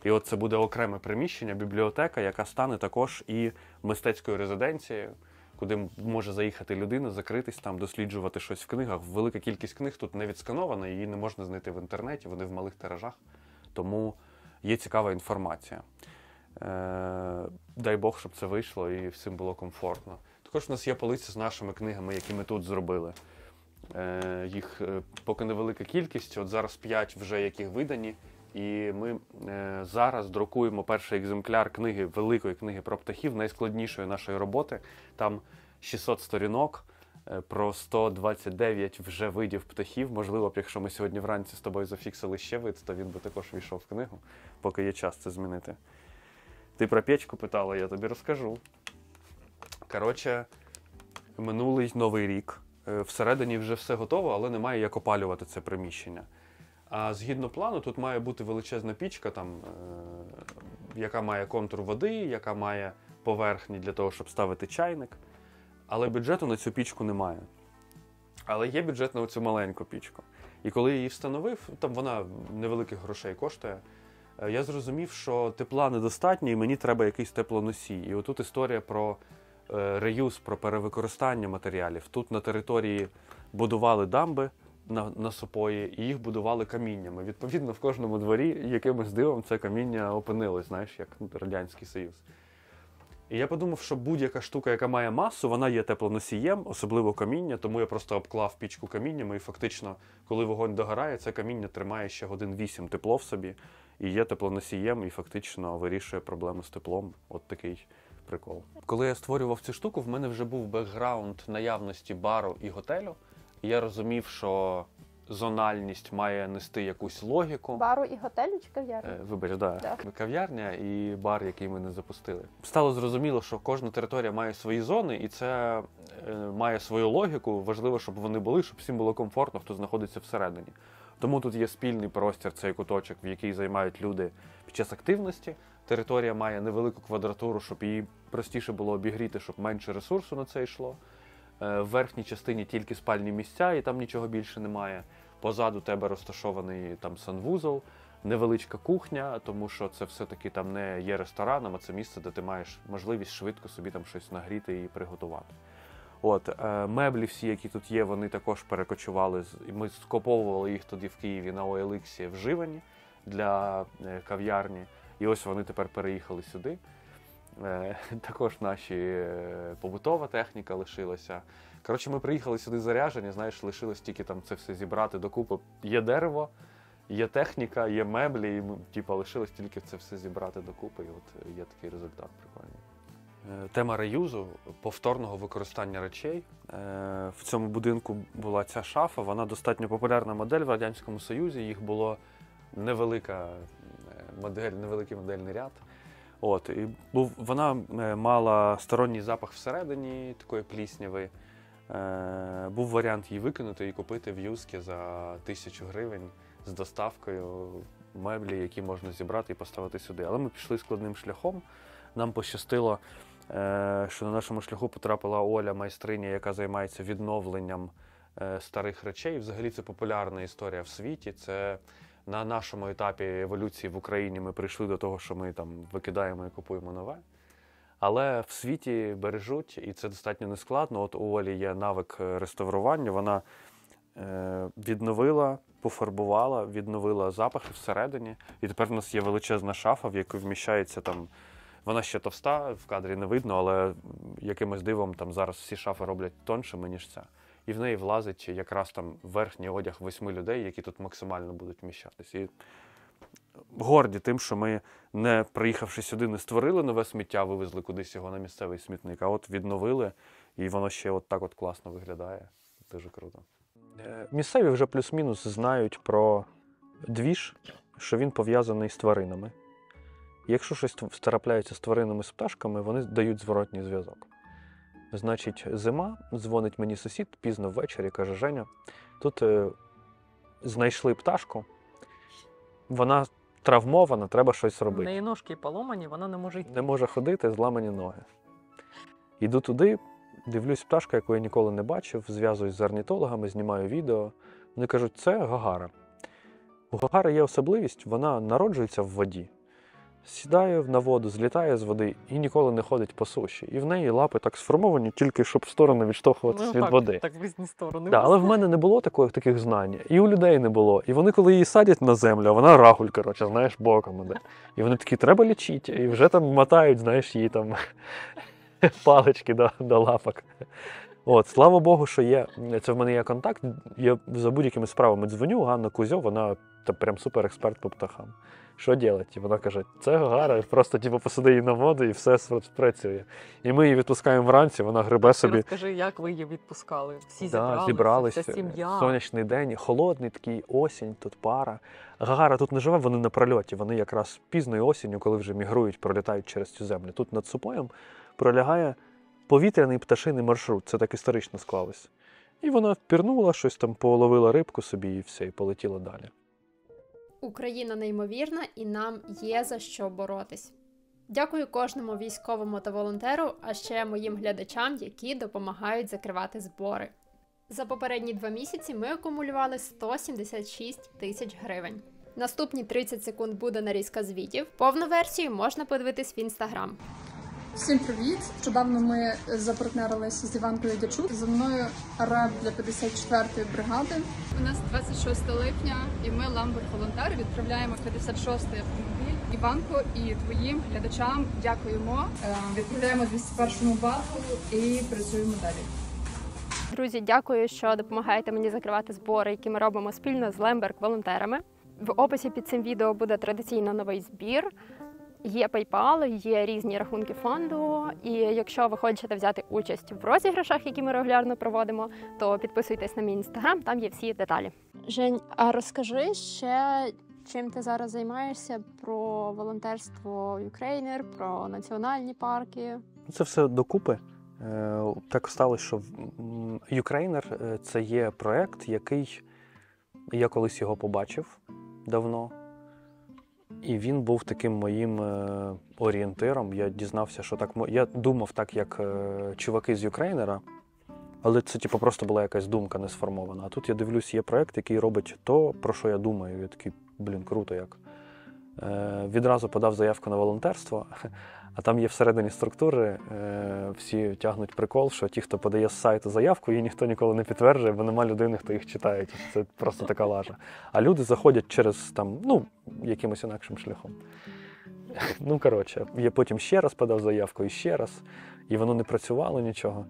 І от це буде окреме приміщення, бібліотека, яка стане також і мистецькою резиденцією, куди може заїхати людина, закритись там, досліджувати щось в книгах. Велика кількість книг тут не відсканована, її не можна знайти в інтернеті, вони в малих тиражах, тому є цікава інформація. Дай Бог, щоб це вийшло і всім було комфортно. Також у нас є полиці з нашими книгами, які ми тут зробили. Їх поки невелика кількість, от зараз 5 вже яких видані. І ми зараз друкуємо перший екземпляр книги, великої книги про птахів, найскладнішої нашої роботи. Там 600 сторінок про 129 вже видів птахів. Можливо б, якщо ми сьогодні вранці з тобою зафіксили ще вид, то він би також війшов в книгу, поки є час це змінити. Ти про печку питала, я тобі розкажу. Коротше, минулий Новий рік. Всередині вже все готово, але немає як опалювати це приміщення. А згідно плану, тут має бути величезна пічка, там, яка має контур води, яка має поверхні для того, щоб ставити чайник. Але бюджету на цю пічку немає. Але є бюджет на цю маленьку пічку. І коли я її встановив, там вона невеликих грошей коштує, я зрозумів, що тепла недостатньо і мені треба якийсь теплоносій. І отут історія про реюз, про перевикористання матеріалів. Тут на території будували дамби на супої, і їх будували каміннями. Відповідно, в кожному дворі якимось дивом це каміння опинилось, знаєш, як Радянський Союз. І я подумав, що будь-яка штука, яка має масу, вона є теплоносієм, особливо каміння, тому я просто обклав пічку каміннями, і фактично, коли вогонь догорає, це каміння тримає ще годин 8 тепло в собі, і є теплоносієм, і фактично вирішує проблему з теплом. От такий прикол. Коли я створював цю штуку, в мене вже був бекграунд наявності бару і готелю. І я розумів, що зональність має нести якусь логіку. Бару і готелю чи кав'ярня? Вибач, да. Кав'ярня і бар, який ми не запустили. Стало зрозуміло, що кожна територія має свої зони, і це має свою логіку. Важливо, щоб вони були, щоб всім було комфортно, хто знаходиться всередині. Тому тут є спільний простір, цей куточок, в який займають люди під час активності. Територія має невелику квадратуру, щоб її простіше було обігріти, щоб менше ресурсу на це йшло. В верхній частині тільки спальні місця, і там нічого більше немає. Позаду тебе розташований там санвузол, невеличка кухня, тому що це все-таки там не є рестораном, а це місце, де ти маєш можливість швидко собі там щось нагріти і приготувати. От, меблі всі, які тут є, вони також перекочували. Ми скуповували їх тоді в Києві на OLX вживані для кав'ярні. І ось вони тепер переїхали сюди. Також наші побутова техніка лишилася. Коротше, ми приїхали сюди заряджені, знаєш, лишилось тільки там це все зібрати докупи. Є дерево, є техніка, є меблі, і типу, лишилось тільки це все зібрати докупи, і от є такий результат прикольний. Тема реюзу, повторного використання речей. В цьому будинку була ця шафа, вона достатньо популярна модель в Радянському Союзі, їх було невеликий модельний ряд. От, і вона мала сторонній запах всередині, такої плісняви. Був варіант її викинути і купити в Юскі за 1000 гривень з доставкою меблі, які можна зібрати і поставити сюди. Але ми пішли складним шляхом. Нам пощастило що на нашому шляху потрапила Оля, майстриня, яка займається відновленням старих речей. Взагалі це популярна історія в світі. Це на нашому етапі еволюції в Україні ми прийшли до того, що ми там викидаємо і купуємо нове. Але в світі бережуть, і це достатньо нескладно. От у Олі є навик реставрування, вона відновила, пофарбувала, відновила запахи всередині. І тепер у нас є величезна шафа, в яку вміщається там, вона ще товста, в кадрі не видно, але якимось дивом там зараз всі шафи роблять тоншими, ніж ця. І в неї влазить якраз там верхній одяг 8 людей, які тут максимально будуть вміщатись. І горді тим, що ми, не приїхавши сюди, не створили нове сміття, вивезли кудись його на місцевий смітник, а от відновили, і воно ще от так от класно виглядає. Дуже круто. Місцеві вже плюс-мінус знають про двіж, що він пов'язаний з тваринами. Якщо щось трапляється з тваринами, з пташками, вони дають зворотній зв'язок. Значить, зима, дзвонить мені сусід пізно ввечері, каже: Женя, тут знайшли пташку, вона травмована, треба щось У робити. неї ножки поломані, вона не може йти. Не може ходити, зламані ноги. Іду туди, дивлюсь, пташка, яку я ніколи не бачив, зв'язуюсь з орнітологами, знімаю відео. Вони кажуть, це гагара. У гагари є особливість, вона народжується в воді, сідає на воду, злітає з води і ніколи не ходить по суші. І в неї лапи так сформовані, тільки щоб в сторону відштовхуватися від води. Так в різні сторони. Да, але в мене не було таких знань, і у людей не було. І вони, коли її садять на землю, а вона рагуль, коротше, знаєш, боком іде. І вони такі, треба лічити, і вже там мотають, знаєш, її там палички до лапок. От, слава Богу, що є, це в мене є контакт, я за будь-якими справами дзвоню, Ганна Кузьов, вона прям суперексперт по птахам. Що робити? І вона каже, це гагара, просто посади її на воду і все спрацює. І ми її відпускаємо вранці, вона грибе собі. Розкажи, як ви її відпускали? Всі зібралися, вся сім'я. Сонячний день, холодний такий, осінь, тут пара. Гагара тут не живе, вони на прольоті, вони якраз пізною осінню, коли вже мігрують, пролітають через цю землю. Тут над Супоєм пролягає повітряний пташиний маршрут, це так історично склалось. І вона впірнула, щось там половила рибку собі і все, і полетіла далі. Україна неймовірна і нам є за що боротись. Дякую кожному військовому та волонтеру, а ще моїм глядачам, які допомагають закривати збори. За попередні 2 місяці ми акумулювали 176 тисяч гривень. Наступні 30 секунд буде нарізка звітів. Повну версію можна подивитись в Інстаграм. Всім привіт! Нещодавно ми запартнерилися з Іванкою Дячук. За мною реп для 54-ї бригади. У нас 26 липня і ми Ламберг-волонтери відправляємо 56-й автомобіль. Іванко і твоїм глядачам дякуємо. Відправляємо 201-му бату і працюємо далі. Друзі, дякую, що допомагаєте мені закривати збори, які ми робимо спільно з Ламберг-волонтерами. В описі під цим відео буде традиційно новий збір. Є PayPal, є різні рахунки фонду, і якщо ви хочете взяти участь в розіграшах, які ми регулярно проводимо, то підписуйтесь на мій інстаграм, там є всі деталі. Жень, а розкажи ще, чим ти зараз займаєшся, про волонтерство Ukrainer, про національні парки? Це все докупи. Так сталося, що Ukrainer – це є проєкт, який я колись його побачив давно. І він був таким моїм орієнтиром. Я дізнався, що так... Я думав так, як чуваки з Ukrainer, але це просто була якась думка не сформована. А тут я дивлюсь, є проєкт, який робить то, про що я думаю. Я такий, круто як. Відразу подав заявку на волонтерство, а там є всередині структури, всі тягнуть прикол, що ті, хто подає з сайту заявку, її ніхто ніколи не підтверджує, бо нема людини, хто їх читає. Це просто така лажа. А люди заходять через якимось інакшим шляхом. Я потім ще раз подав заявку і ще раз, і воно не працювало нічого.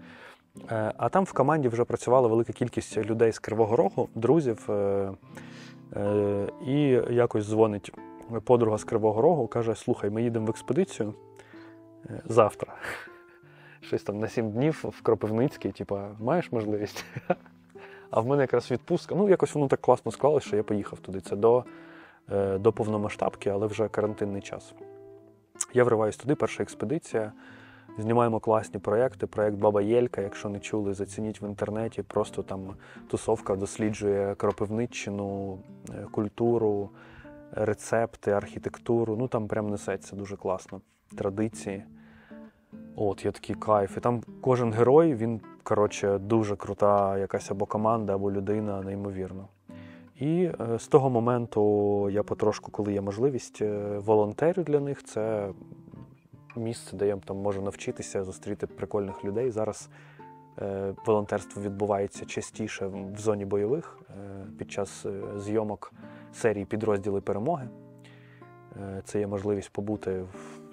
А там в команді вже працювала велика кількість людей з Кривого Рогу, друзів, і якось дзвонить подруга з Кривого Рогу, каже, слухай, ми їдемо в експедицію завтра. Щось там на 7 днів в Кропивницький, маєш можливість? А в мене якраз відпустка. Якось воно так класно склалось, що я поїхав туди. Це до повномасштабки, але вже карантинний час. Я вриваюсь туди, перша експедиція. Знімаємо класні проєкти. Проєкт «Баба Єлька», якщо не чули, зацініть в інтернеті. Просто там тусовка досліджує Кропивниччину, культуру, рецепти, архітектуру. Там прям несеться дуже класно. Традиції. От, я такий кайф. І там кожен герой, він, коротше, дуже крута якась або команда, або людина, неймовірно. І з того моменту я потрошку, коли є можливість, волонтерю для них. Це місце, де я там можу навчитися, зустріти прикольних людей. Зараз волонтерство відбувається частіше в зоні бойових під час зйомок серії «Підрозділи перемоги». Це є можливість побути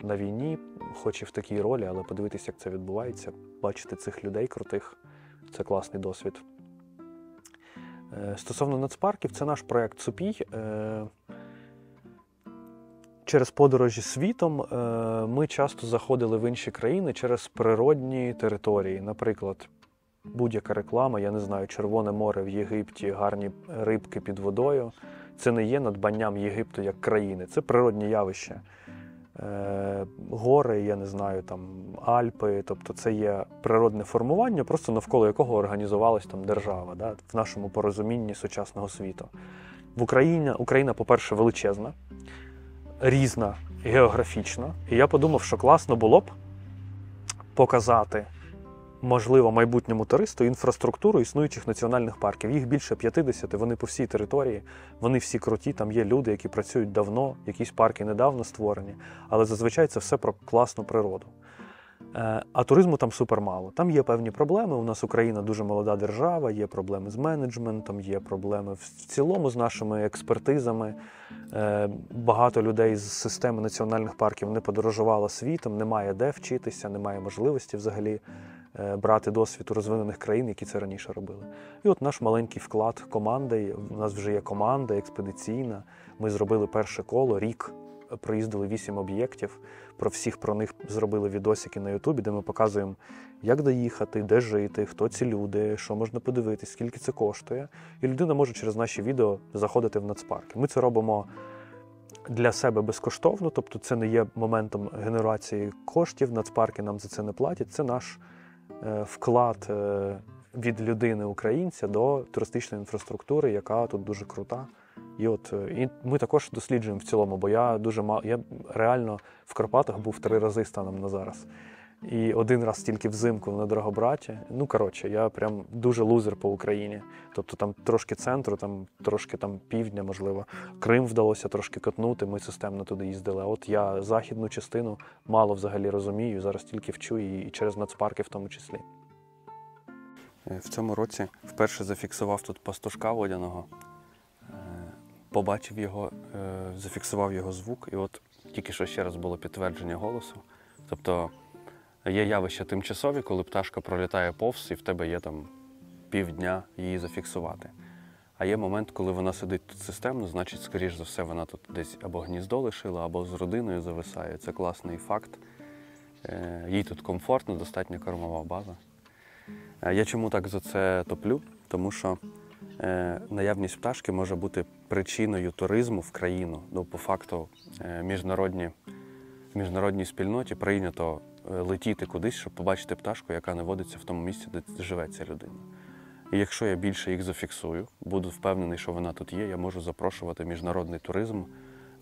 на війні, хоч і в такій ролі, але подивитися, як це відбувається, бачити цих людей крутих. Це класний досвід. Стосовно нацпарків, це наш проєкт «Супій». Через подорожі світом ми часто заходили в інші країни через природні території. Наприклад, будь-яка реклама, я не знаю, Червоне море в Єгипті, гарні рибки під водою. Це не є надбанням Єгипту як країни, це природні явища. Гори, я не знаю, там Альпи, тобто це є природне формування, просто навколо якого організувалась там держава, да, в нашому порозумінні сучасного світу. Україна, по-перше, величезна, різна географічно, і я подумав, що класно було б показати, можливо, майбутньому туристу інфраструктуру існуючих національних парків. Їх більше 50, вони по всій території, вони всі круті, там є люди, які працюють давно, якісь парки недавно створені, але зазвичай це все про класну природу. А туризму там супермало. Там є певні проблеми, у нас Україна дуже молода держава, є проблеми з менеджментом, є проблеми в цілому з нашими експертизами. Багато людей з системи національних парків не подорожувало світом, немає де вчитися, немає можливості взагалі брати досвід у розвинених країн, які це раніше робили. І от наш маленький вклад команди, у нас вже є команда експедиційна, ми зробили перше коло, рік, проїздили 8 об'єктів, про них зробили відосики на Ютубі, де ми показуємо, як доїхати, де жити, хто ці люди, що можна подивитись, скільки це коштує. І людина може через наші відео заходити в нацпарки. Ми це робимо для себе безкоштовно, тобто це не є моментом генерації коштів, нацпарки нам за це не платять, це наш вклад від людини-українця до туристичної інфраструктури, яка тут дуже крута. І ми також досліджуємо в цілому, бо я реально в Карпатах був 3 рази станом на зараз. І 1 раз тільки взимку на Драгобраті. Я прям дуже лузер по Україні. Тобто там трошки центру, там трошки півдня, можливо. Крим вдалося трошки катнути, ми системно туди їздили. А от я західну частину мало взагалі розумію, зараз тільки вчу і через нацпарки в тому числі. В цьому році вперше зафіксував тут пастушка водяного. Побачив його, зафіксував його звук, і от тільки що ще раз було підтвердження голосу. Тобто є явища тимчасові, коли пташка пролітає повз, і в тебе є там півдня її зафіксувати. А є момент, коли вона сидить тут системно, значить, скоріш за все, вона тут десь або гніздо лишила, або з родиною зависає. Це класний факт. Їй тут комфортно, достатня кормова база. Я чому так за це топлю? Тому що наявність пташки може бути причиною туризму в країну. По факту, в міжнародній спільноті прийнято летіти кудись, щоб побачити пташку, яка не водиться в тому місці, де живе ця людина. І якщо я більше їх зафіксую, буду впевнений, що вона тут є, я можу запрошувати міжнародний туризм,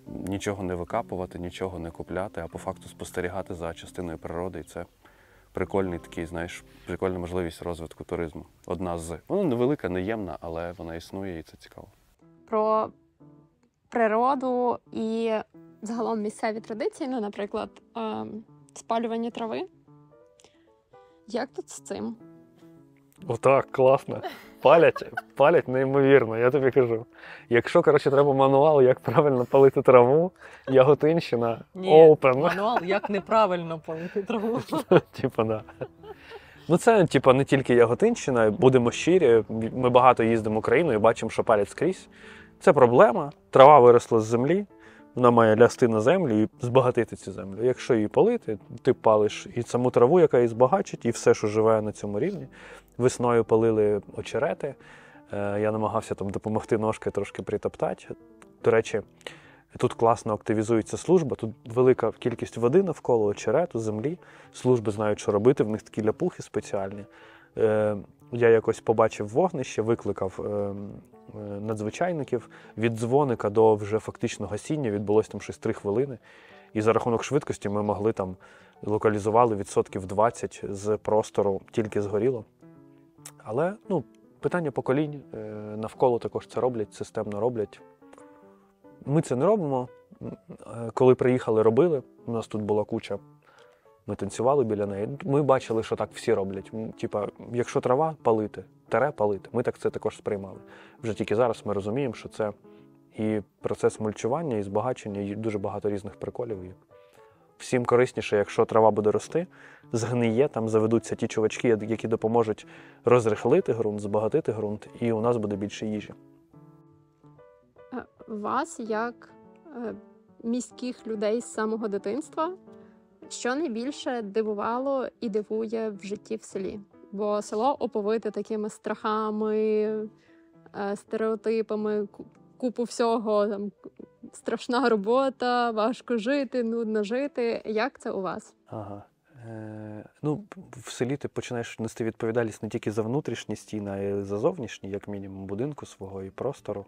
нічого не викапувати, нічого не купляти, а по факту спостерігати за частиною природи. І це прикольний такий, прикольна можливість розвитку туризму. Одна з. Вона невелика, неємна, але вона існує і це цікаво. Про природу і загалом місцеві традиції, наприклад, спалювання трави. Як тут з цим? Отак, класно. Палять неймовірно, я тобі кажу. Якщо, треба мануал, як правильно палити траву, Яготинщина, open. Мануал, як неправильно палити траву. Да. Це, не тільки Яготинщина, будемо щирі, ми багато їздимо Україною, бачимо, що палять скрізь. Це проблема, трава виросла з землі, вона має лясти на землю і збагатити цю землю. Якщо її палити, ти палиш і саму траву, яка її збагачить, і все, що живе на цьому рівні. Весною палили очерети, я намагався допомогти ножкою трошки притоптати. До речі, тут класно активізується служба, тут велика кількість води навколо, очерету, землі. Служби знають, що робити, в них такі ляпухи спеціальні. Я якось побачив вогнище, викликав надзвичайників. Від дзвоника до вже фактично гасіння відбулося щось 3 хвилини. І за рахунок швидкості ми могли локалізували 20% з простору, тільки згоріло. Але, питання поколінь, навколо також це роблять, системно роблять. Ми це не робимо. Коли приїхали, робили. У нас тут була куча. Ми танцювали біля неї. Ми бачили, що так всі роблять. Типа, якщо трава, палити. Палити. Ми так це також сприймали. Вже тільки зараз ми розуміємо, що це і процес мульчування, і збагачення, і дуже багато різних приколів. І всім корисніше, якщо трава буде рости, згниє, там заведуться ті чувачки, які допоможуть розрихлити ґрунт, збагатити ґрунт, і у нас буде більше їжі. Вас, як міських людей з самого дитинства, що найбільше дивувало і дивує в житті в селі? Бо село оповите такими страхами, стереотипами, купу всього, там, страшна робота, важко жити, нудно жити. Як це у вас? Ага. В селі ти починаєш нести відповідальність не тільки за внутрішні стіни, а й за зовнішні, як мінімум, будинку свого і простору.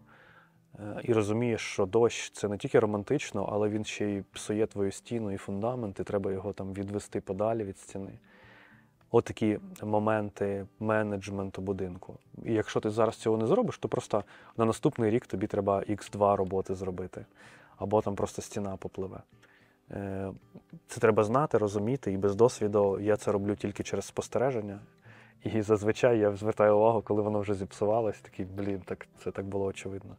І розумієш, що дощ – це не тільки романтично, але він ще й псує твою стіну і фундамент, і треба його там відвести подалі від стіни. Отакі моменти менеджменту будинку. І якщо ти зараз цього не зробиш, то просто на наступний рік тобі треба Х2 роботи зробити. Або там просто стіна попливе. Це треба знати, розуміти, і без досвіду я це роблю тільки через спостереження. І зазвичай я звертаю увагу, коли воно вже зіпсувалось, такий, це так було очевидно.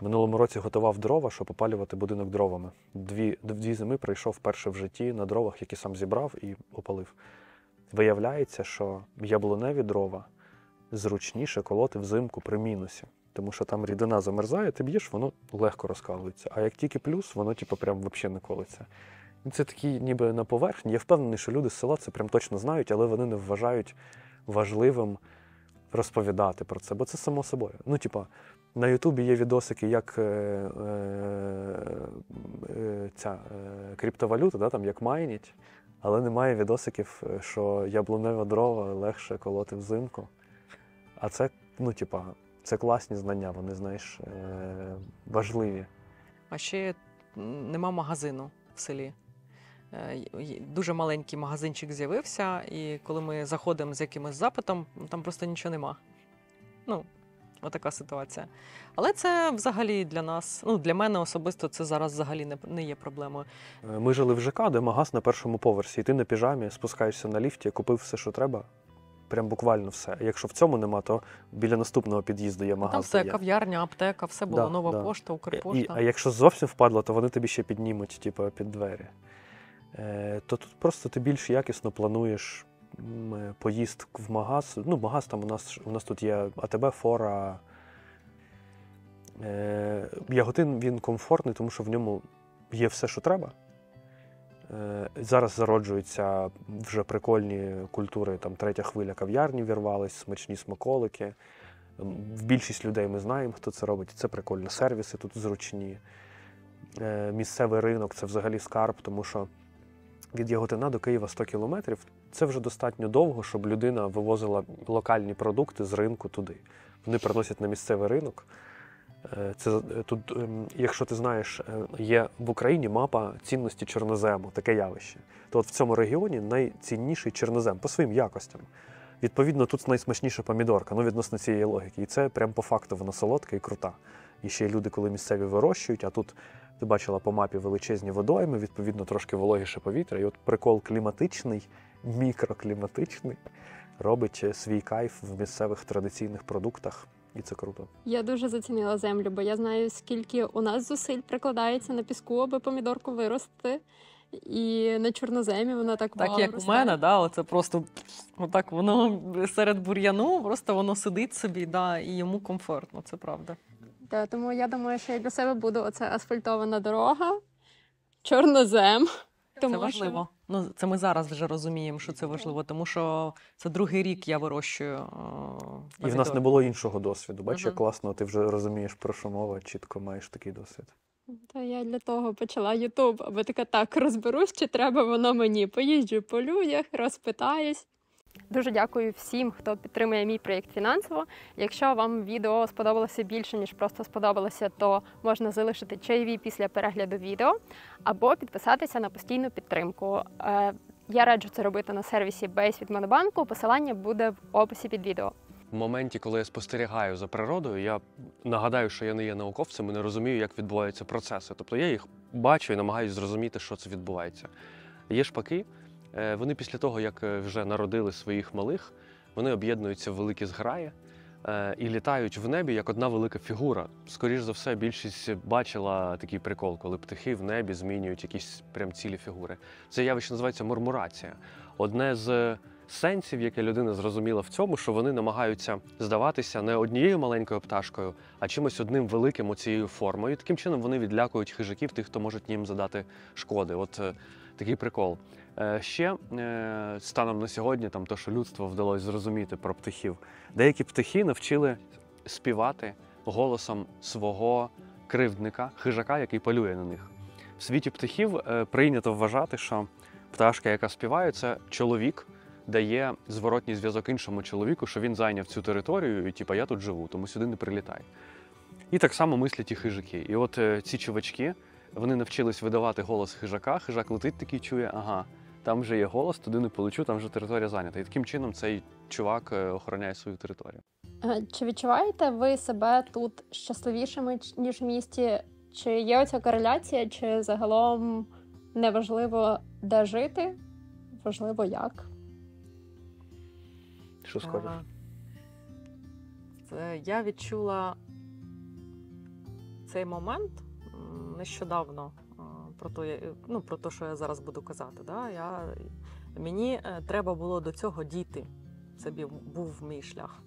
В минулому році готував дрова, щоб опалювати будинок дровами. Дві зими пройшов вперше в житті на дровах, які сам зібрав і опалив. Виявляється, що яблуневі дрова зручніше колоти взимку при мінусі. Тому що там рідина замерзає, ти б'єш, воно легко розкалується. А як тільки плюс, воно прям взагалі не колиться. І це такі ніби на поверхні. Я впевнений, що люди з села це прям точно знають, але вони не вважають важливим розповідати про це, бо це само собою. На Ютубі є відосики, як ця криптовалюта, там як майніть, але немає відосиків, що яблуневе дрова легше колоти взимку. А це, це класні знання, вони, знаєш, важливі. А ще нема магазину в селі. Дуже маленький магазинчик з'явився, і коли ми заходимо з якимось запитом, там просто нічого нема. Отака ситуація. Але це взагалі для нас, для мене особисто це зараз взагалі не є проблемою. Ми жили в ЖК, де магаз на першому поверсі, і ти на піжамі спускаєшся на ліфті, купив все, що треба, прям буквально все. Якщо в цьому нема, то біля наступного під'їзду є магаз. Там все, кав'ярня, аптека, все було, нова пошта, Укрпошта. А якщо зовсім впадло, то вони тобі ще піднімуть, під двері. То тут просто ти більш якісно плануєш поїздку в магаз. Магаз там у нас тут є АТБ, Фора. Яготин, він комфортний, тому що в ньому є все, що треба. Зараз зароджуються вже прикольні культури, там третя хвиля кав'ярні вірвались, смачні смаколики. В більшість людей ми знаємо, хто це робить. Це прикольно. Сервіси тут зручні. Місцевий ринок – це взагалі скарб, тому що від Яготина до Києва 100 кілометрів. Це вже достатньо довго, щоб людина вивозила локальні продукти з ринку туди. Вони приносять на місцевий ринок. Тут, якщо ти знаєш, є в Україні мапа цінності чорнозему, таке явище. То от в цьому регіоні найцінніший чорнозем по своїм якостям. Відповідно, тут найсмачніша помідорка, відносно цієї логіки. І це прям по факту вона солодка і крута. І ще й люди, коли місцеві вирощують, а тут ти бачила по мапі величезні водойми, відповідно, трошки вологіше повітря. І от прикол кліматичний, мікрокліматичний, робить свій кайф в місцевих традиційних продуктах. І це круто. Я дуже зацінила землю, бо я знаю, скільки у нас зусиль прикладається на піску, аби помідорку вирости. І на чорноземі вона так як росте. У мене, оце просто отак воно серед бур'яну, просто воно сидить собі, і йому комфортно, це правда. Тому я думаю, що я для себе буду оце асфальтована дорога, чорнозем. Це важливо. Це ми зараз вже розуміємо, що це важливо, тому що це другий рік я вирощую І в нас не було іншого досвіду. Бачиш, як класно, ти вже розумієш, про що мова, чітко маєш такий досвід. Та я для того почала Ютуб, аби так розберусь, чи треба воно мені. Поїжджу по людях, розпитаюсь. Дуже дякую всім, хто підтримує мій проєкт фінансово. Якщо вам відео сподобалося більше, ніж просто сподобалося, то можна залишити чайові після перегляду відео або підписатися на постійну підтримку. Я раджу це робити на сервісі Base від Монобанку. Посилання буде в описі під відео. В моменті, коли я спостерігаю за природою, я нагадаю, що я не є науковцем і не розумію, як відбуваються процеси. Тобто я їх бачу і намагаюся зрозуміти, що це відбувається. Є шпаки, вони після того, як вже народили своїх малих, вони об'єднуються в великі зграї і літають в небі як одна велика фігура. Скоріш за все, більшість бачила такий прикол, коли птахи в небі змінюють якісь прям цілі фігури. Це явище називається мурмурація. Одне з сенсів, яке людина зрозуміла в цьому, що вони намагаються здаватися не однією маленькою пташкою, а чимось одним великим оцією формою. І таким чином вони відлякують хижаків, тих, хто може їм задати шкоди. От такий прикол. Ще станом на сьогодні, то, що людство вдалося зрозуміти про птахів, деякі птахи навчили співати голосом свого кривдника, хижака, який полює на них. В світі птахів прийнято вважати, що пташка, яка співає, це чоловік, дає зворотній зв'язок іншому чоловіку, що він зайняв цю територію і я тут живу, тому сюди не прилітай. І так само мислять і хижаки. І от ці чувачки, вони навчились видавати голос хижака, хижак летить такий, чує, ага, там вже є голос, туди не полечу, там вже територія зайнята. І таким чином цей чувак охороняє свою територію. Чи відчуваєте ви себе тут щасливішими, ніж в місті? Чи є оця кореляція, чи загалом неважливо, де жити, важливо як? Що скажеш? Я відчула цей момент нещодавно про те, що я зараз буду казати. Да? Мені треба було до цього дійти. Це був мій шлях.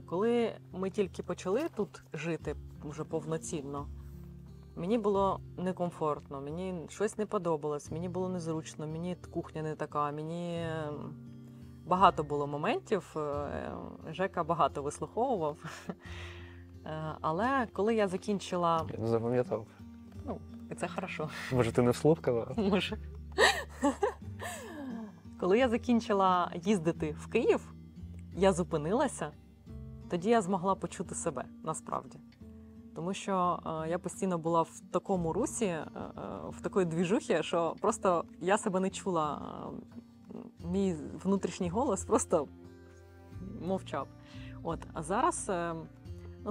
Коли ми тільки почали тут жити вже повноцінно, мені було некомфортно, мені щось не подобалось, мені було незручно, мені кухня не така, мені багато було моментів, Жека багато вислуховував. Але коли я закінчила... Я не запам'ятав. І це хорошо. Може, ти не вслух казала? Може. Коли я закінчила їздити в Київ, я зупинилася, тоді я змогла почути себе, насправді. Тому що я постійно була в такому русі, в такої двіжухі, що просто я себе не чула. Мій внутрішній голос просто мовчав. А зараз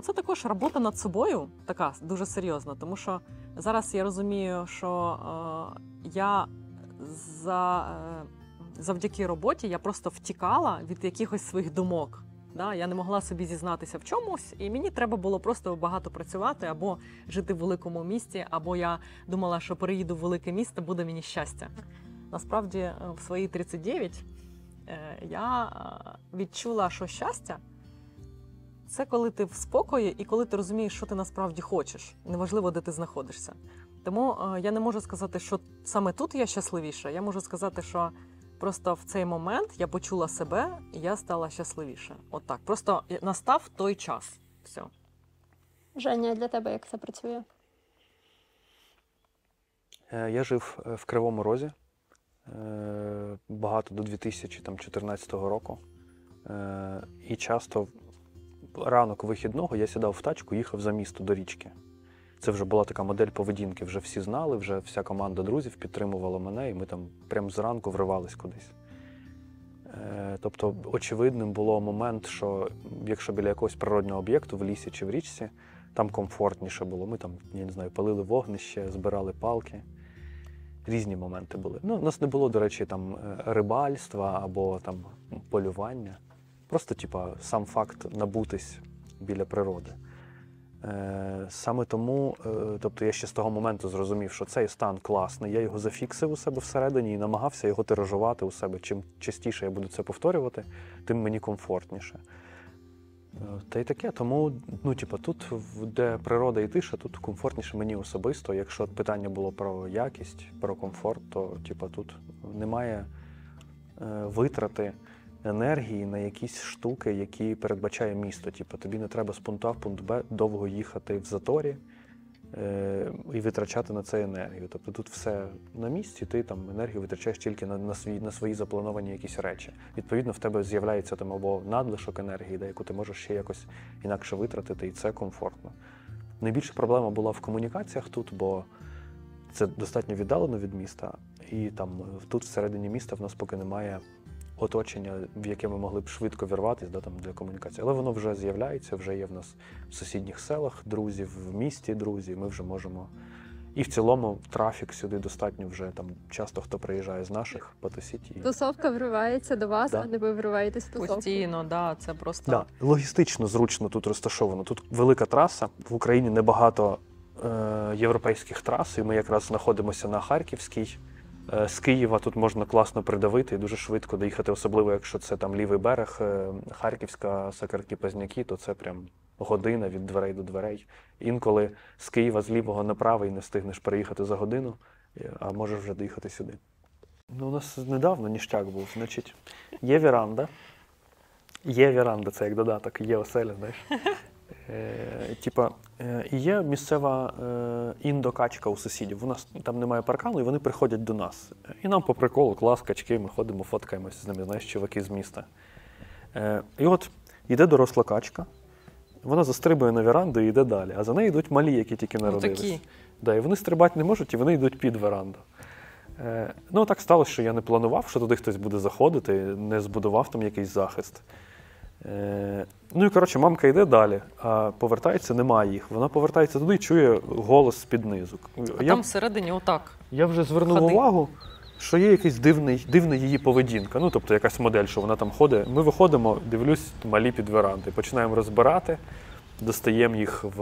це також робота над собою, така дуже серйозна, тому що зараз я розумію, що я завдяки роботі я просто втікала від якихось своїх думок. Да? Я не могла собі зізнатися в чомусь, і мені треба було просто багато працювати, або жити в великому місті, або я думала, що переїду в велике місто, буде мені щастя. Насправді, в свої 39 я відчула, що щастя – це коли ти в спокої і коли ти розумієш, що ти насправді хочеш. Неважливо, де ти знаходишся. Тому я не можу сказати, що саме тут я щасливіша. Я можу сказати, що просто в цей момент я почула себе, і я стала щасливіша. Так. Просто настав той час. Все. Женя, для тебе як це працює? Я жив в Кривому Розі багато до 2014 року. І часто ранок вихідного я сідав в тачку, їхав за місто до річки. Це вже була така модель поведінки, вже всі знали, вже вся команда друзів підтримувала мене, і ми там прямо зранку вривались кудись. Тобто очевидним було момент, що якщо біля якогось природнього об'єкту в лісі чи в річці, там комфортніше було. Ми там, я не знаю, палили вогнище, збирали палки. Різні моменти були. У нас не було, до речі, там рибальства або там полювання. Просто, сам факт набутись біля природи. Саме тому, тобто я ще з того моменту зрозумів, що цей стан класний, я його зафіксив у себе всередині і намагався його тиражувати у себе. Чим частіше я буду це повторювати, тим мені комфортніше. Та й таке, тому, тут, де природа і тиша, тут комфортніше мені особисто. Якщо питання було про якість, про комфорт, то, тут немає витрати енергії на якісь штуки, які передбачає місто. Тобі не треба з пункту А в пункт Б довго їхати в заторі, і витрачати на це енергію. Тобто тут все на місці, ти там енергію витрачаєш тільки на свої заплановані якісь речі. Відповідно, в тебе з'являється там або надлишок енергії, яку ти можеш ще якось інакше витратити, і це комфортно. Найбільша проблема була в комунікаціях тут, бо це достатньо віддалено від міста, і там тут всередині міста в нас поки немає оточення, в яке ми могли б швидко вірватися там, для комунікації. Але воно вже з'являється, вже є в нас в сусідніх селах друзі, в місті друзі, ми вже можемо. І в цілому трафік сюди достатньо вже там часто хто приїжджає з наших потусіть. І... Тусовка вривається до вас, Да. а не ви вриваєтесь в тусовку. Постійно, да, це просто... Да. Логістично зручно тут розташовано. Тут велика траса, в Україні небагато європейських трас, і ми якраз знаходимося на Харківській. З Києва тут можна класно придавити і дуже швидко доїхати, особливо якщо це там лівий берег, Харківська, Сакарки-Пазняки, то це прям година від дверей до дверей. Інколи з Києва з лівого на правий не встигнеш переїхати за годину, а можеш вже доїхати сюди. Ну, у нас недавно ніштяк був, значить, є віранда. Є віранда, це як додаток, є оселя, знаєш. І є місцева індокачка у сусідів. У нас там немає паркану, і вони приходять до нас. І нам по приколу, клас, качки, ми ходимо, фоткаємося з ними, знаєш, чуваки з міста. І от йде доросла качка, вона застрибує на віранду і йде далі. А за нею йдуть малі, які тільки народились. Такі. Да, і вони стрибати не можуть, і вони йдуть під віранду. Ну, так сталося, що я не планував, що туди хтось буде заходити, не збудував там якийсь захист. Ну і, коротше, мамка йде далі, а повертається, немає їх. Вона повертається туди і чує голос з-під низу. А там всередині отак. Я вже звернув Ходи. увагу, що є якась дивна її поведінка. Ну, тобто якась модель, що вона там ходить. Ми виходимо, дивлюсь, малі під веранди. Починаємо розбирати, достаємо їх в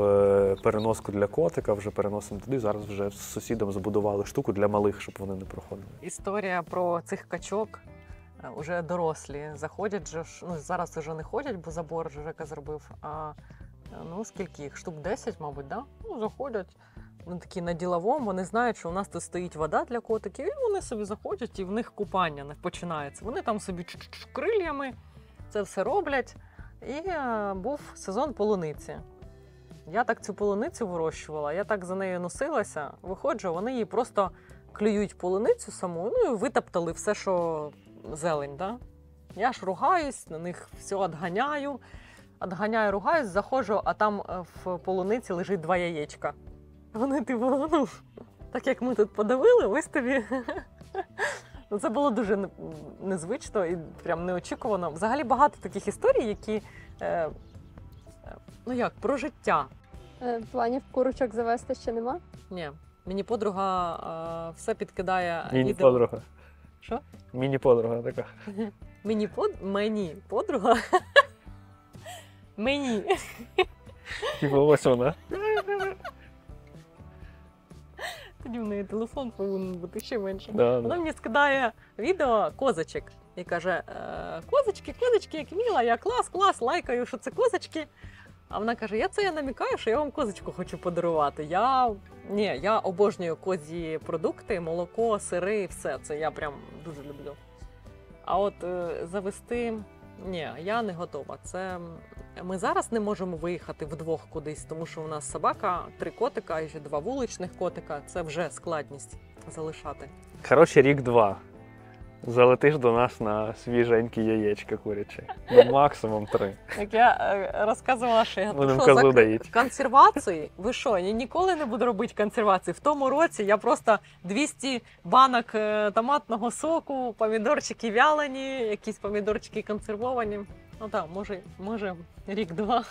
переноску для котика, вже переносимо туди. Зараз вже з сусідом збудували штуку для малих, щоб вони не проходили. Історія про цих качок. Уже дорослі заходять, ну зараз вже не ходять, бо забор Жека зробив, а ну скільки їх, штук 10, мабуть, да? Ну, заходять, вони такі на діловому, вони знають, що у нас тут стоїть вода для котиків, і вони собі заходять, і в них купання не починається. Вони там собі крильями це все роблять, і був сезон полуниці. Я так цю полуницю вирощувала, я так за нею носилася, виходжу, вони її просто клюють полуницю саму, ну і витоптали все, що зелень, да? Я ж ругаюсь, на них все відганяю, ругаюсь, заходжу, а там в полуниці лежить 2 яєчка. Вони типу, ну, так як ми тут подавили, ось тобі. Ну, це було дуже незвично і прям неочікувано. Взагалі багато таких історій, які, ну як, про життя. Планів курочок завести ще нема? Ні, мені подруга все підкидає відео. Міні-подруга. Що? Міні-подруга така. Мені подруга. Мені. Типу ось вона. Тоді в неї телефон повинен бути ще менше. Да, Вона мені скидає відео козочок і каже: козочки, як мило, я клас, лайкаю, що це козочки. А вона каже, я намікаю, що я вам козочку хочу подарувати. Я обожнюю козі продукти, молоко, сири, все. Це я прям дуже люблю. А от завести, ні, я не готова. Це ми зараз не можемо виїхати вдвох кудись, тому що у нас собака, 3 котика і ще 2 вуличних котика. Це вже складність залишати. Коротше, рік-2. Залетиш до нас на свіженькі яєчка курячі. Ну, максимум 3. Як я розказувала, що я Будемо козу доїть. консервації. Ви що, я ніколи не буду робити консервації. В тому році я просто 200 банок томатного соку, помідорчики вялені, якісь помідорчики консервовані. Ну так, може рік-2.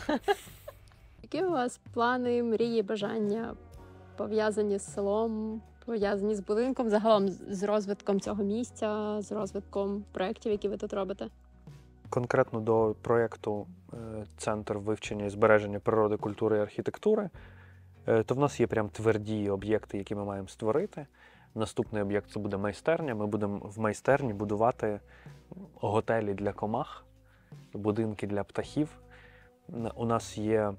Які у вас плани, мрії, бажання пов'язані з селом, пов'язані з будинком, загалом з розвитком цього місця, з розвитком проєктів, які ви тут робите? Конкретно до проєкту «Центр вивчення і збереження природи, культури і архітектури», то в нас є прям тверді об'єкти, які ми маємо створити. Наступний об'єкт – це буде майстерня. Ми будемо в майстерні будувати готелі для комах, будинки для птахів. У нас є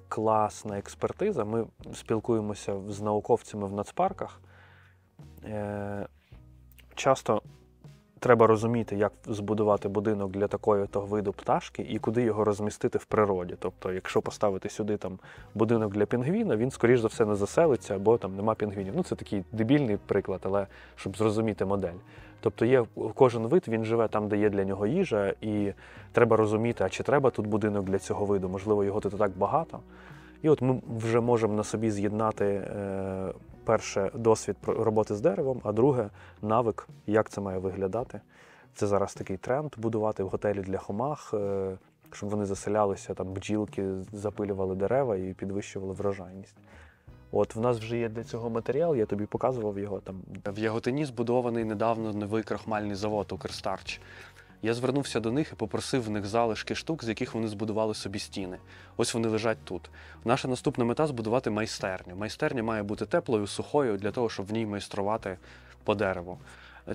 класна експертиза. Ми спілкуємося з науковцями в нацпарках. Часто треба розуміти, як збудувати будинок для такого виду пташки і куди його розмістити в природі. Тобто, якщо поставити сюди там будинок для пінгвіна, він, скоріш за все, не заселиться, бо там нема пінгвінів. Ну, це такий дебільний приклад, але щоб зрозуміти модель. Тобто є кожен вид, він живе там, де є для нього їжа, і треба розуміти, а чи треба тут будинок для цього виду, можливо, його тут і так багато. І от ми вже можемо на собі з'єднати перше досвід роботи з деревом, а друге навик, як це має виглядати. Це зараз такий тренд будувати в готелі для комах, щоб вони заселялися, там бджілки запилювали дерева і підвищували врожайність. От в нас вже є для цього матеріал, я тобі показував його там. В Яготині збудований недавно новий крохмальний завод «Укрстарч». Я звернувся до них і попросив в них залишки штук, з яких вони збудували собі стіни. Ось вони лежать тут. Наша наступна мета – збудувати майстерню. Майстерня має бути теплою, сухою, для того, щоб в ній майструвати по дереву.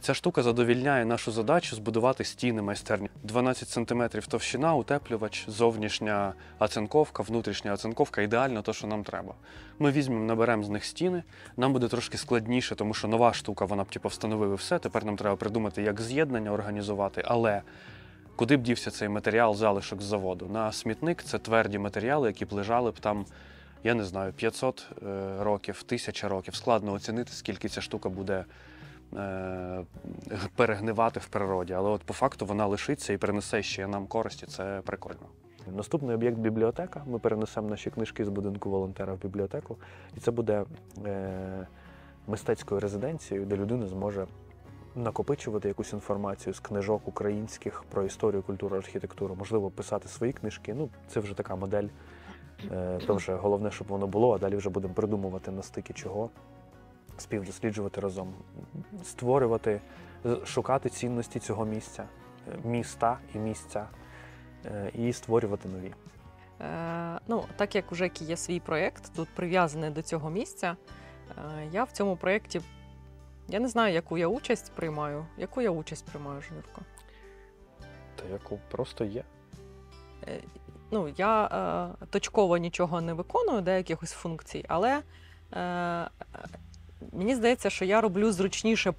Ця штука задовільняє нашу задачу збудувати стіни майстерні. 12 см товщина, утеплювач, зовнішня оцинковка, внутрішня оцинковка – ідеально те, що нам треба. Ми візьмемо, наберемо з них стіни, нам буде трошки складніше, тому що нова штука, вона б встановив і все, тепер нам треба придумати, як з'єднання організувати, але куди б дівся цей матеріал, залишок з заводу? На смітник – це тверді матеріали, які б лежали б там, я не знаю, 500 років, 1000 років. Складно оцінити, скільки ця штука буде перегнивати в природі, але от по факту вона лишиться і принесе ще нам користі, це прикольно. Наступний об'єкт – бібліотека. Ми перенесемо наші книжки з будинку волонтера в бібліотеку, і це буде мистецькою резиденцією, де людина зможе накопичувати якусь інформацію з книжок українських про історію, культуру, архітектуру, можливо, писати свої книжки. Ну, це вже така модель. То вже головне, щоб воно було, а далі вже будемо придумувати на стикі чого. Співдосліджувати разом, створювати, шукати цінності цього місця, міста і місця, і створювати нові. Ну, так як вже є свій проєкт, тут прив'язаний до цього місця, я в цьому проєкті, я не знаю, яку я участь приймаю. Яку я участь приймаю, Жнирко? Та яку просто є. Ну, я точково нічого не виконую, якихось функцій, але мені здається, що я роблю зручніше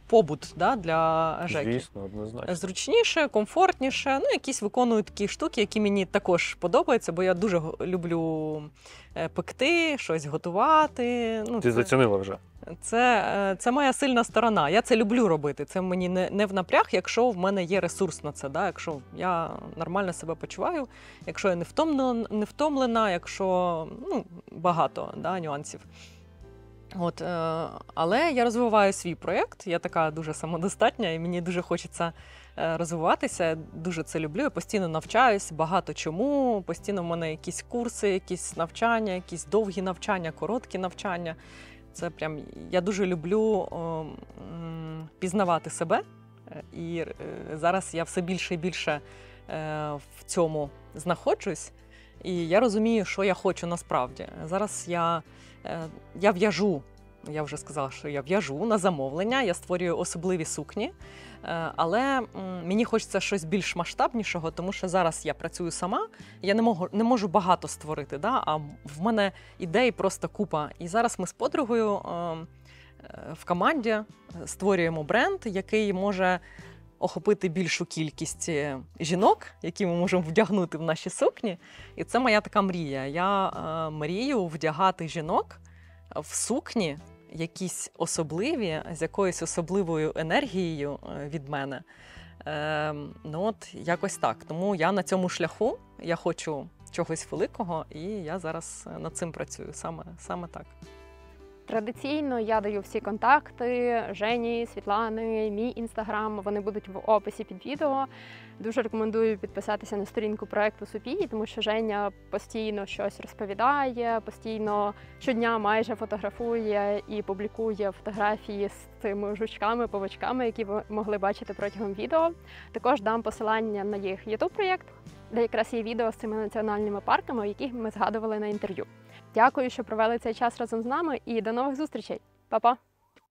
побут для ЖЕКів. Звісно, однозначно. Зручніше, комфортніше. Ну, якісь виконую такі штуки, які мені також подобаються, бо я дуже люблю пекти, щось готувати. Ну, Ти зацінила вже? Це моя сильна сторона. Я це люблю робити. Це мені не в напряг, якщо в мене є ресурс на це. Якщо я нормально себе почуваю, якщо я не втомлена, якщо багато нюансів. От, але я розвиваю свій проєкт, я така дуже самодостатня, і мені дуже хочеться розвиватися, дуже це люблю, я постійно навчаюсь, багато чому, постійно в мене якісь курси, якісь навчання, якісь довгі навчання, короткі навчання. Це прям, я дуже люблю пізнавати себе, і зараз я все більше і більше в цьому знаходжусь, і я розумію, що я хочу насправді. Зараз я в'яжу, я вже сказала, що я в'яжу на замовлення, я створюю особливі сукні, але мені хочеться щось більш масштабнішого, тому що зараз я працюю сама, я не можу багато створити, а в мене ідей просто купа. І зараз ми з подругою в команді створюємо бренд, який може охопити більшу кількість жінок, які ми можемо вдягнути в наші сукні. І це моя така мрія. Я мрію вдягати жінок в сукні, якісь особливі, з якоюсь особливою енергією від мене. От якось так. Тому я на цьому шляху, я хочу чогось великого, і я зараз над цим працюю. Саме так. Традиційно я даю всі контакти Жені, Світлани, мій інстаграм, вони будуть в описі під відео. Дуже рекомендую підписатися на сторінку проєкту Супії, тому що Женя постійно щось розповідає, постійно щодня майже фотографує і публікує фотографії з цими жучками, павучками, які ви могли бачити протягом відео. Також дам посилання на їх YouTube-проєкт, де якраз є відео з цими національними парками, яких ми згадували на інтерв'ю. Дякую, що провели цей час разом з нами, і до нових зустрічей. Па-па!